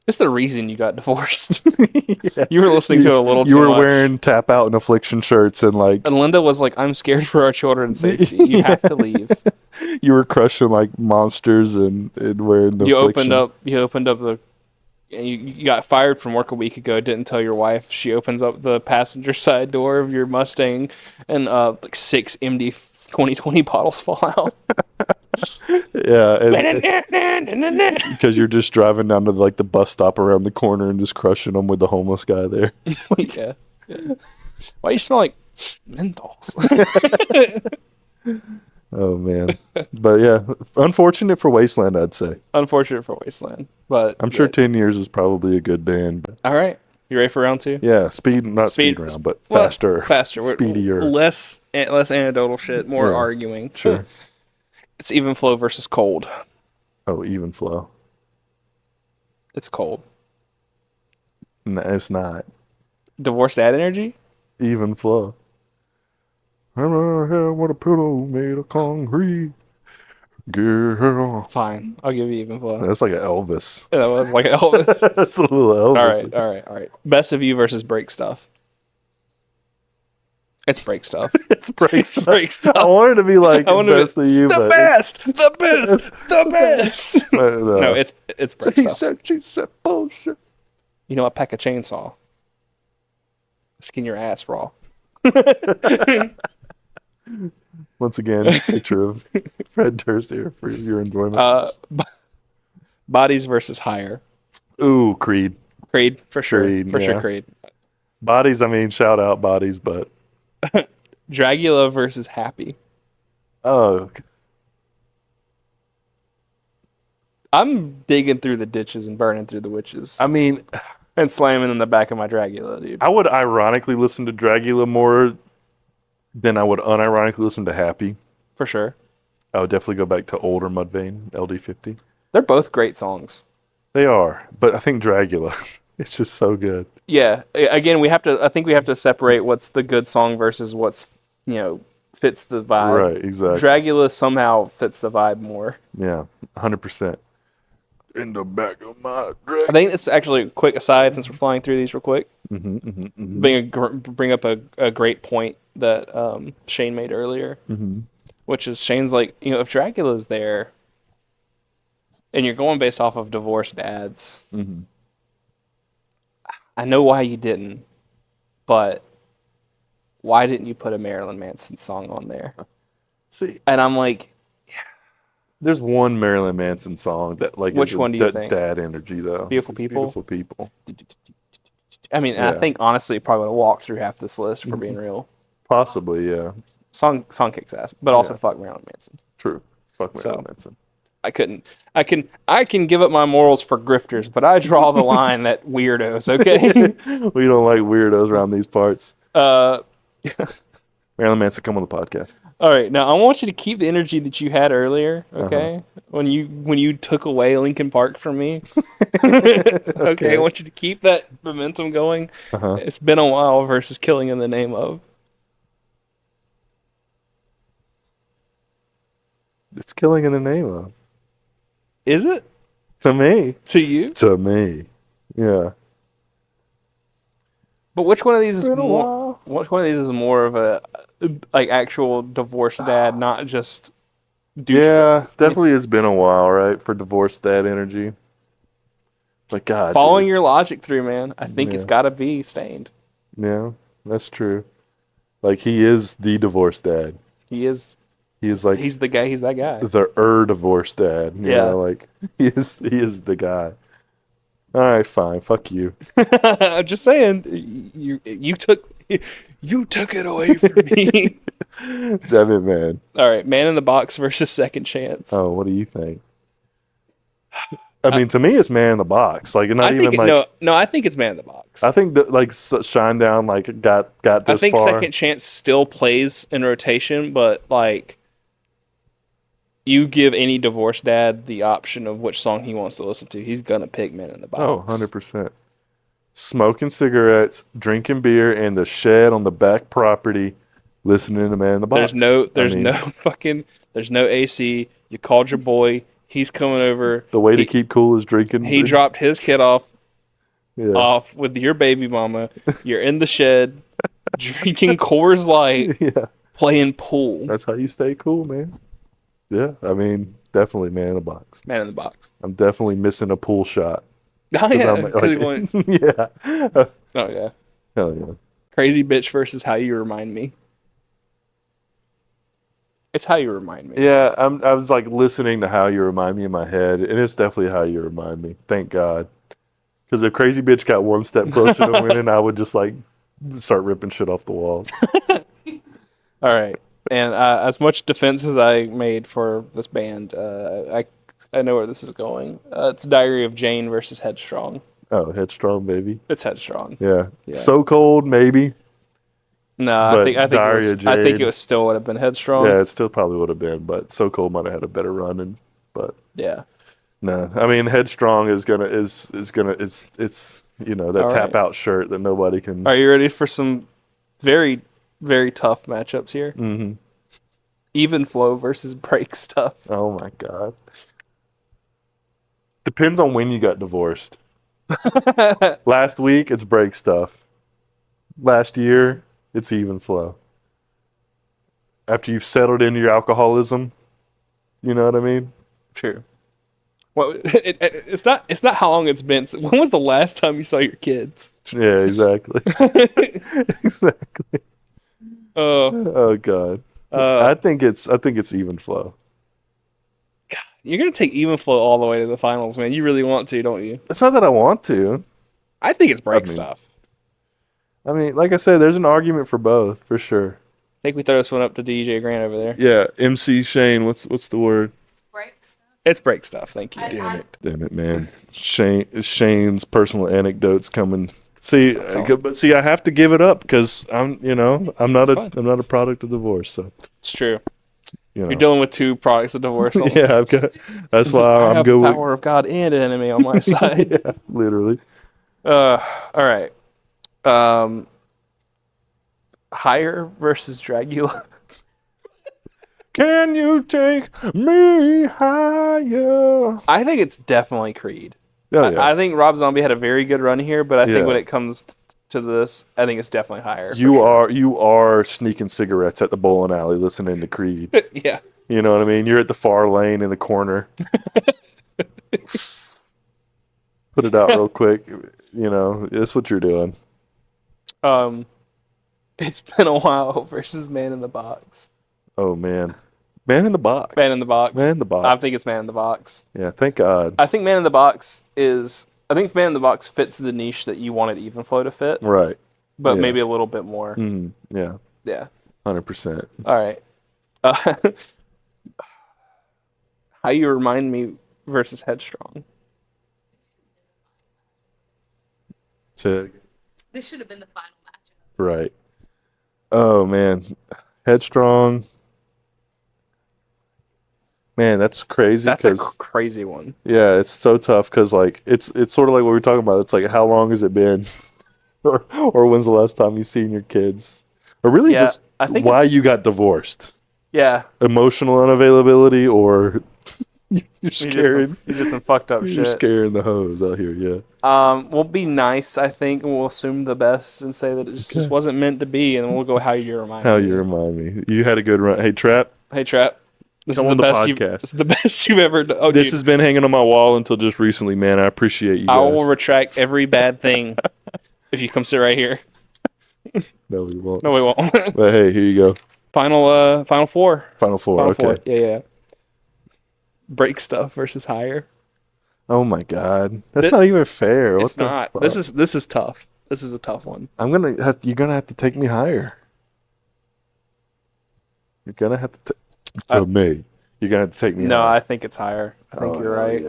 It's the reason you got divorced. You were listening to it a little too
You were
much.
wearing Tap Out and Affliction shirts and like
And Linda was like, "I'm scared for our children's safety. You have to leave."
you were crushing like monsters and wearing the
You
Affliction.
opened up the. You got fired from work a week ago. Didn't tell your wife. She opens up the passenger side door of your Mustang, and like 6 MD 2020 bottles fall out.
Yeah, because you're just driving down to like the bus stop around the corner and just crushing them with the homeless guy there.
Yeah. Why you smell like menthols?
Oh man, but yeah, unfortunate for Wasteland, I'd say.
Unfortunate for Wasteland, but
I'm sure 10 Years is probably a good band. But
all right, you ready for round 2?
yeah, not speed round, but
well,
faster, speedier.
less anecdotal shit, more
Yeah,
arguing.
Sure.
It's Even Flow versus Cold.
Oh, Even Flow.
It's Cold.
No, it's not.
Divorce Dad Energy.
Even Flow. I'm out here with a pillow made of concrete. Girl.
Fine, I'll give you Even Flow.
That's like an Elvis.
That was like Elvis.
That's a little Elvis.
All right. Best of You versus Break Stuff. It's Break Stuff.
It's break
It's
stuff.
Break Stuff.
I wanted to be like
I wanted to-
best of you,
The
but
best. The best. No, it's Break
he
Stuff.
said, she said, bullshit.
You know what? Pack a chainsaw. Skin your ass raw.
Once again, picture of Fred Durst here for your enjoyment.
Bodies versus Higher.
Ooh, Creed.
Creed, for sure.
Creed,
For sure,
yeah.
Creed.
Bodies, I mean, shout out Bodies, but
Dragula versus Happy.
oh,
I'm digging through the ditches and burning through the witches.
I mean,
And slamming in the back of my Dragula, dude.
I would ironically listen to Dragula more than I would unironically listen to Happy.
For sure.
I would definitely go back to older Mudvayne, LD50.
They're both great songs.
They are, but I think Dragula, it's just so good.
Yeah. Again, I think we have to separate what's the good song versus what's, fits the vibe.
Right, exactly.
Dragula somehow fits the vibe more.
Yeah, 100%. In the back of my drag.
I think it's actually a quick aside since we're flying through these real quick. Bring up a great point that Shane made earlier, which is Shane's like, if Dracula's there and you're going based off of divorced dads, I know why you didn't, but why didn't you put a Marilyn Manson song on there?
See,
And I'm like,
there's one Marilyn Manson song that like
Which
is
one do you
that
think?
dad energy though.
Beautiful
It's
People?
Beautiful People.
I mean, and I
Yeah.
think honestly, it probably would have walked through half this list for being real.
Possibly, yeah.
Song kicks ass, but also
Yeah.
fuck Marilyn Manson.
True. Fuck Marilyn
So-
Manson.
I can give up my morals for grifters, but I draw the line at weirdos. Okay.
We don't like weirdos around these parts.
All
Marilyn Manson, come on the podcast.
right. Now I want you to keep the energy that you had earlier. Okay. When you took away Linkin Park from me. Okay. I want you to keep that momentum going.
Uh-huh.
It's been a while versus Killing in the Name of.
It's killing in the name of.
Is it
To me.
to you?
To me. Yeah.
But which one of these is
Been a
more?
while.
Which one of these is more of a like actual divorced dad, not just douchebag?
Yeah, definitely has been a while, right? For divorced dad energy. But God.
Following
dude.
your logic through, man. I think it's
Yeah.
got to be Stained.
Yeah. That's true. Like, he is the divorced dad.
He is.
He is like
He's the guy. He's that guy.
the divorced dad. You
Yeah.
know, like he is the guy. All right, fine. Fuck you.
I'm just saying. You took it away from me.
Damn it, man.
All right, Man in the Box versus Second Chance.
Oh, what do you think? I mean, to me, it's Man in the Box. Like, not
I
even
think
like.
no. I think it's Man in the Box.
I think that like Shine Down like got this
I think
far.
Second Chance still plays in rotation, but like you give any divorced dad the option of which song he wants to listen to, he's gonna pick Man in the Box.
Oh, 100%. Smoking cigarettes, drinking beer in the shed on the back property, listening to Man in the Box.
There's no AC. You called your boy. He's coming over.
The way to keep cool is drinking.
He dropped his kid off
Yeah.
with your baby mama. You're in the shed, drinking Coors Light,
Yeah.
playing pool.
That's how you stay cool, man. Yeah. I mean, definitely Man in the Box.
Man in the Box.
I'm definitely missing a pool shot.
Oh yeah,
I'm, like, yeah.
Oh yeah.
Hell yeah.
Crazy Bitch versus How You Remind Me. It's How You Remind Me.
Yeah, I was like listening to How You Remind Me in my head, and it's definitely How You Remind Me. Thank God. Because if Crazy Bitch got one step closer to winning, I would just like start ripping shit off the walls.
All right. And as much defense as I made for this band, I know where this is going. It's Diary of Jane versus Headstrong.
Oh, Headstrong, baby.
It's Headstrong.
Yeah.
Yeah.
So Cold, maybe.
No,
But
I think
Diary
it
of
was, I think
Jane.
it was still would have been Headstrong.
Yeah, it still probably would have been, but So Cold might have had a better run. But
Yeah.
no, I mean Headstrong is gonna it's you know that
All
tap
right.
out shirt that nobody can.
Are you ready for some very, very tough matchups here?
Mm-hmm.
Even Flow versus Break Stuff.
Oh my God. Depends on when you got divorced. Last week it's Break Stuff. Last year it's Even Flow. After you've settled into your alcoholism, you know what I mean?
True. Well, it's not how long it's been. When was the last time you saw your kids?
Yeah, exactly. Exactly. Oh God. I think it's Even Flow.
You're gonna take Even Flow all the way to the finals, man. You really want to, don't you?
It's not that I want to.
I think it's Break
I mean-
Stuff.
I mean, like I said, there's an argument for both, for sure.
I think we throw this one up to DJ Grant over there.
Yeah, MC Shane, what's the word?
Break stuff.
It's Break Stuff. Thank you.
Damn it, man. Shane's personal anecdotes coming. See,
Don't tell him.
but see, I have to give it up because I'm not
It's
a
fine.
I'm not a product of divorce, so
It's true.
you know.
You're dealing with two products of divorce.
Yeah, I've got. That's why
I
I'm
have
good
the
with.
power of God and an enemy on my side.
Yeah, literally.
All right. Higher versus Dragula.
Can you take me higher?
I think it's definitely Creed.
Oh, yeah.
I think Rob Zombie had a very good run here, but I
Yeah.
think when it comes to this, I think it's definitely higher. for
you
sure.
you are sneaking cigarettes at the bowling alley listening to Creed.
Yeah.
You know what I mean? You're at the far lane in the corner. Put it out real quick. You know, that's what you're doing.
It's Been a While versus Man in the Box.
Oh man, Man in the Box.
Man in the Box.
Man in the Box.
I think it's Man in the Box.
Yeah, thank God.
I think Man in the Box fits the niche that you wanted Even Flow to fit,
Right.
but
Yeah.
maybe a little bit more.
Yeah.
Yeah.
100%.
All right. How You Remind Me versus Headstrong.
So,
This should have been the final matchup.
right. Oh man, Headstrong. Man, that's crazy.
That's a
'cause-
crazy one.
yeah, it's so tough because like it's sort of like what we were talking about. It's like how long has it been, or when's the last time you've seen your kids, or really
Yeah,
just
I think
why
it's-
you got divorced,
Yeah.
emotional unavailability, or you're scared.
You did some fucked up
You're
shit.
scaring the hose out here. Yeah.
We'll be nice, I think, and we'll assume the best and say that it just wasn't meant to be, and we'll go How You Remind
How
Me.
you remind me. You had a good run. Hey, Trap.
Hey, Trap. This
Come
is
on
the
the
best
podcast.
this is the best you've ever done. Oh,
This
dude,
has been hanging on my wall until just recently, man. I appreciate you guys.
I will retract every bad thing if you come sit right here.
No, we won't.
No, we won't.
But hey, here you go.
Final four.
Final four.
Final
Okay.
four. Yeah. Break stuff versus higher.
Oh my God, that's not even fair.
It's
what
not.
the fuck?
This is tough. This is a tough one.
You're gonna have to take me higher. You're gonna have to for me. You're gonna have to take me.
No,
higher.
I think it's higher. I think you're right.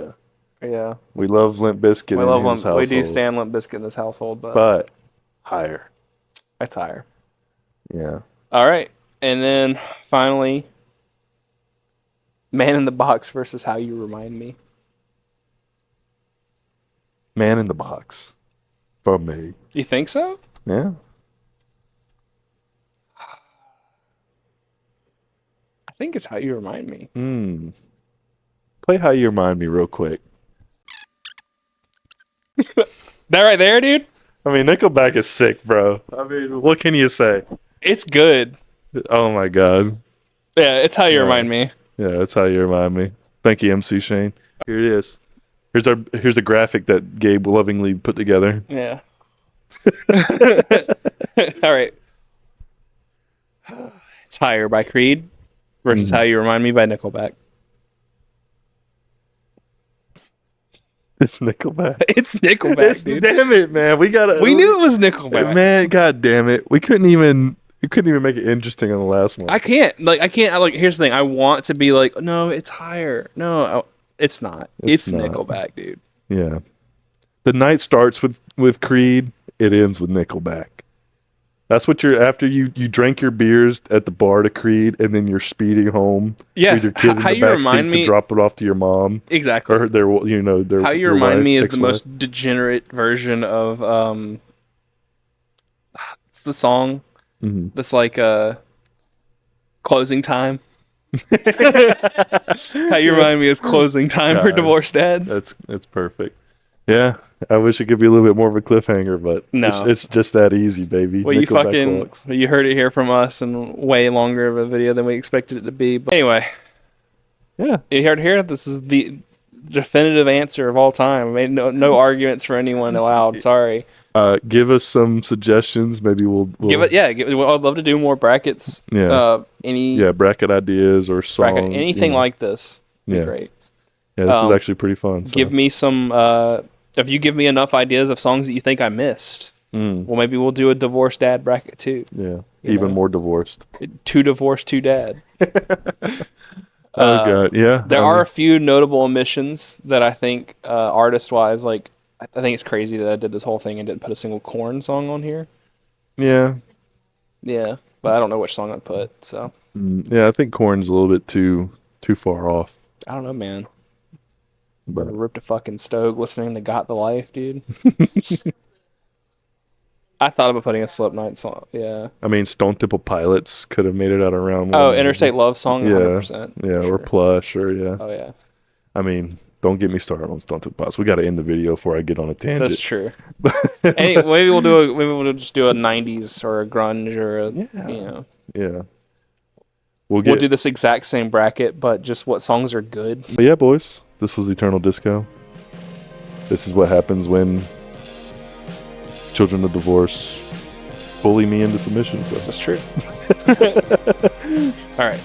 Yeah. We love Limp Bizkit.
We
in
love
this
Limp. We do
household,
stand Limp Bizkit in this household,
but higher.
it's higher.
Yeah.
All right, and then finally, Man in the Box versus How You Remind Me.
Man in the Box. For me.
You think so?
Yeah.
I think it's How You Remind Me.
Play How You Remind Me real quick.
That right there, dude?
I mean, Nickelback is sick, bro. I mean, what can you say?
It's good.
Oh my God.
Yeah, it's How You Remind Me.
Yeah, that's How You Remind Me. Thank you, MC Shane. Here it is. Here's a graphic that Gabe lovingly put together.
Yeah. All right. It's Higher by Creed versus How You Remind Me by Nickelback.
It's Nickelback.
It's Nickelback, dude.
Damn it, man. We
knew it was Nickelback.
Man, God damn it. We couldn't even make it interesting on the last one.
I can't. Here's the thing. I want to be like, no, it's higher. No, it's not. It's
not.
Nickelback, dude.
Yeah. The night starts with Creed. It ends with Nickelback. That's what after you drank your beers at the bar to Creed, and then you're speeding home
Yeah,
with your kid in
How
the
You
back
Remind
seat
Me-
to drop it off to your mom.
Exactly.
Or their
How You
your
Remind
wife,
Me is the
ex-wife.
most degenerate version of it's the song that's like closing time. How You Remind Me is closing time for
God,
divorced dads.
That's perfect. Yeah, I wish it could be a little bit more of a cliffhanger, but
No.
it's just that easy, baby.
Well, you heard it here from us, and way longer of a video than we expected it to be. But anyway,
Yeah.
you heard it here. This is the definitive answer of all time. I mean, no arguments for anyone allowed. Sorry.
Give us some suggestions. Maybe we'll
Give it. Yeah, I'd love to do more brackets.
Yeah.
Any
bracket ideas or song.
bracket, anything like this. Be
Yeah.
great.
Yeah, this is actually pretty fun. So.
Give me some. If you give me enough ideas of songs that you think I missed, well, maybe we'll do a divorced dad bracket too.
Yeah,
You
even
know?
more divorced.
Two divorced, two dad.
Oh God, yeah.
There are a few notable omissions that I think artist-wise, like I think it's crazy that I did this whole thing and didn't put a single Korn song on here.
Yeah,
Yeah, but I don't know which song I'd put. So
yeah. I think Korn's a little bit too far off.
I don't know, man.
But
I ripped a fucking stove listening to "Got the Life," dude. I thought about putting a Slipknot song. Yeah.
I mean, Stone Temple Pilots could have made it out of round
Oh,
one.
Interstate Love Song.
Yeah,
100%.
yeah,
Sure.
or Plush, or yeah.
Oh yeah,
I mean, don't get me started on Stone Temple Pilots. We got to end the video before I get on a tangent.
that's true. Maybe we'll just do a '90s or a grunge or a
Yeah.
We'll do this exact same bracket, but just what songs are good.
But yeah, boys, this was Eternal Disco. This is what happens when children of divorce bully me into submission. So
This is true. All right.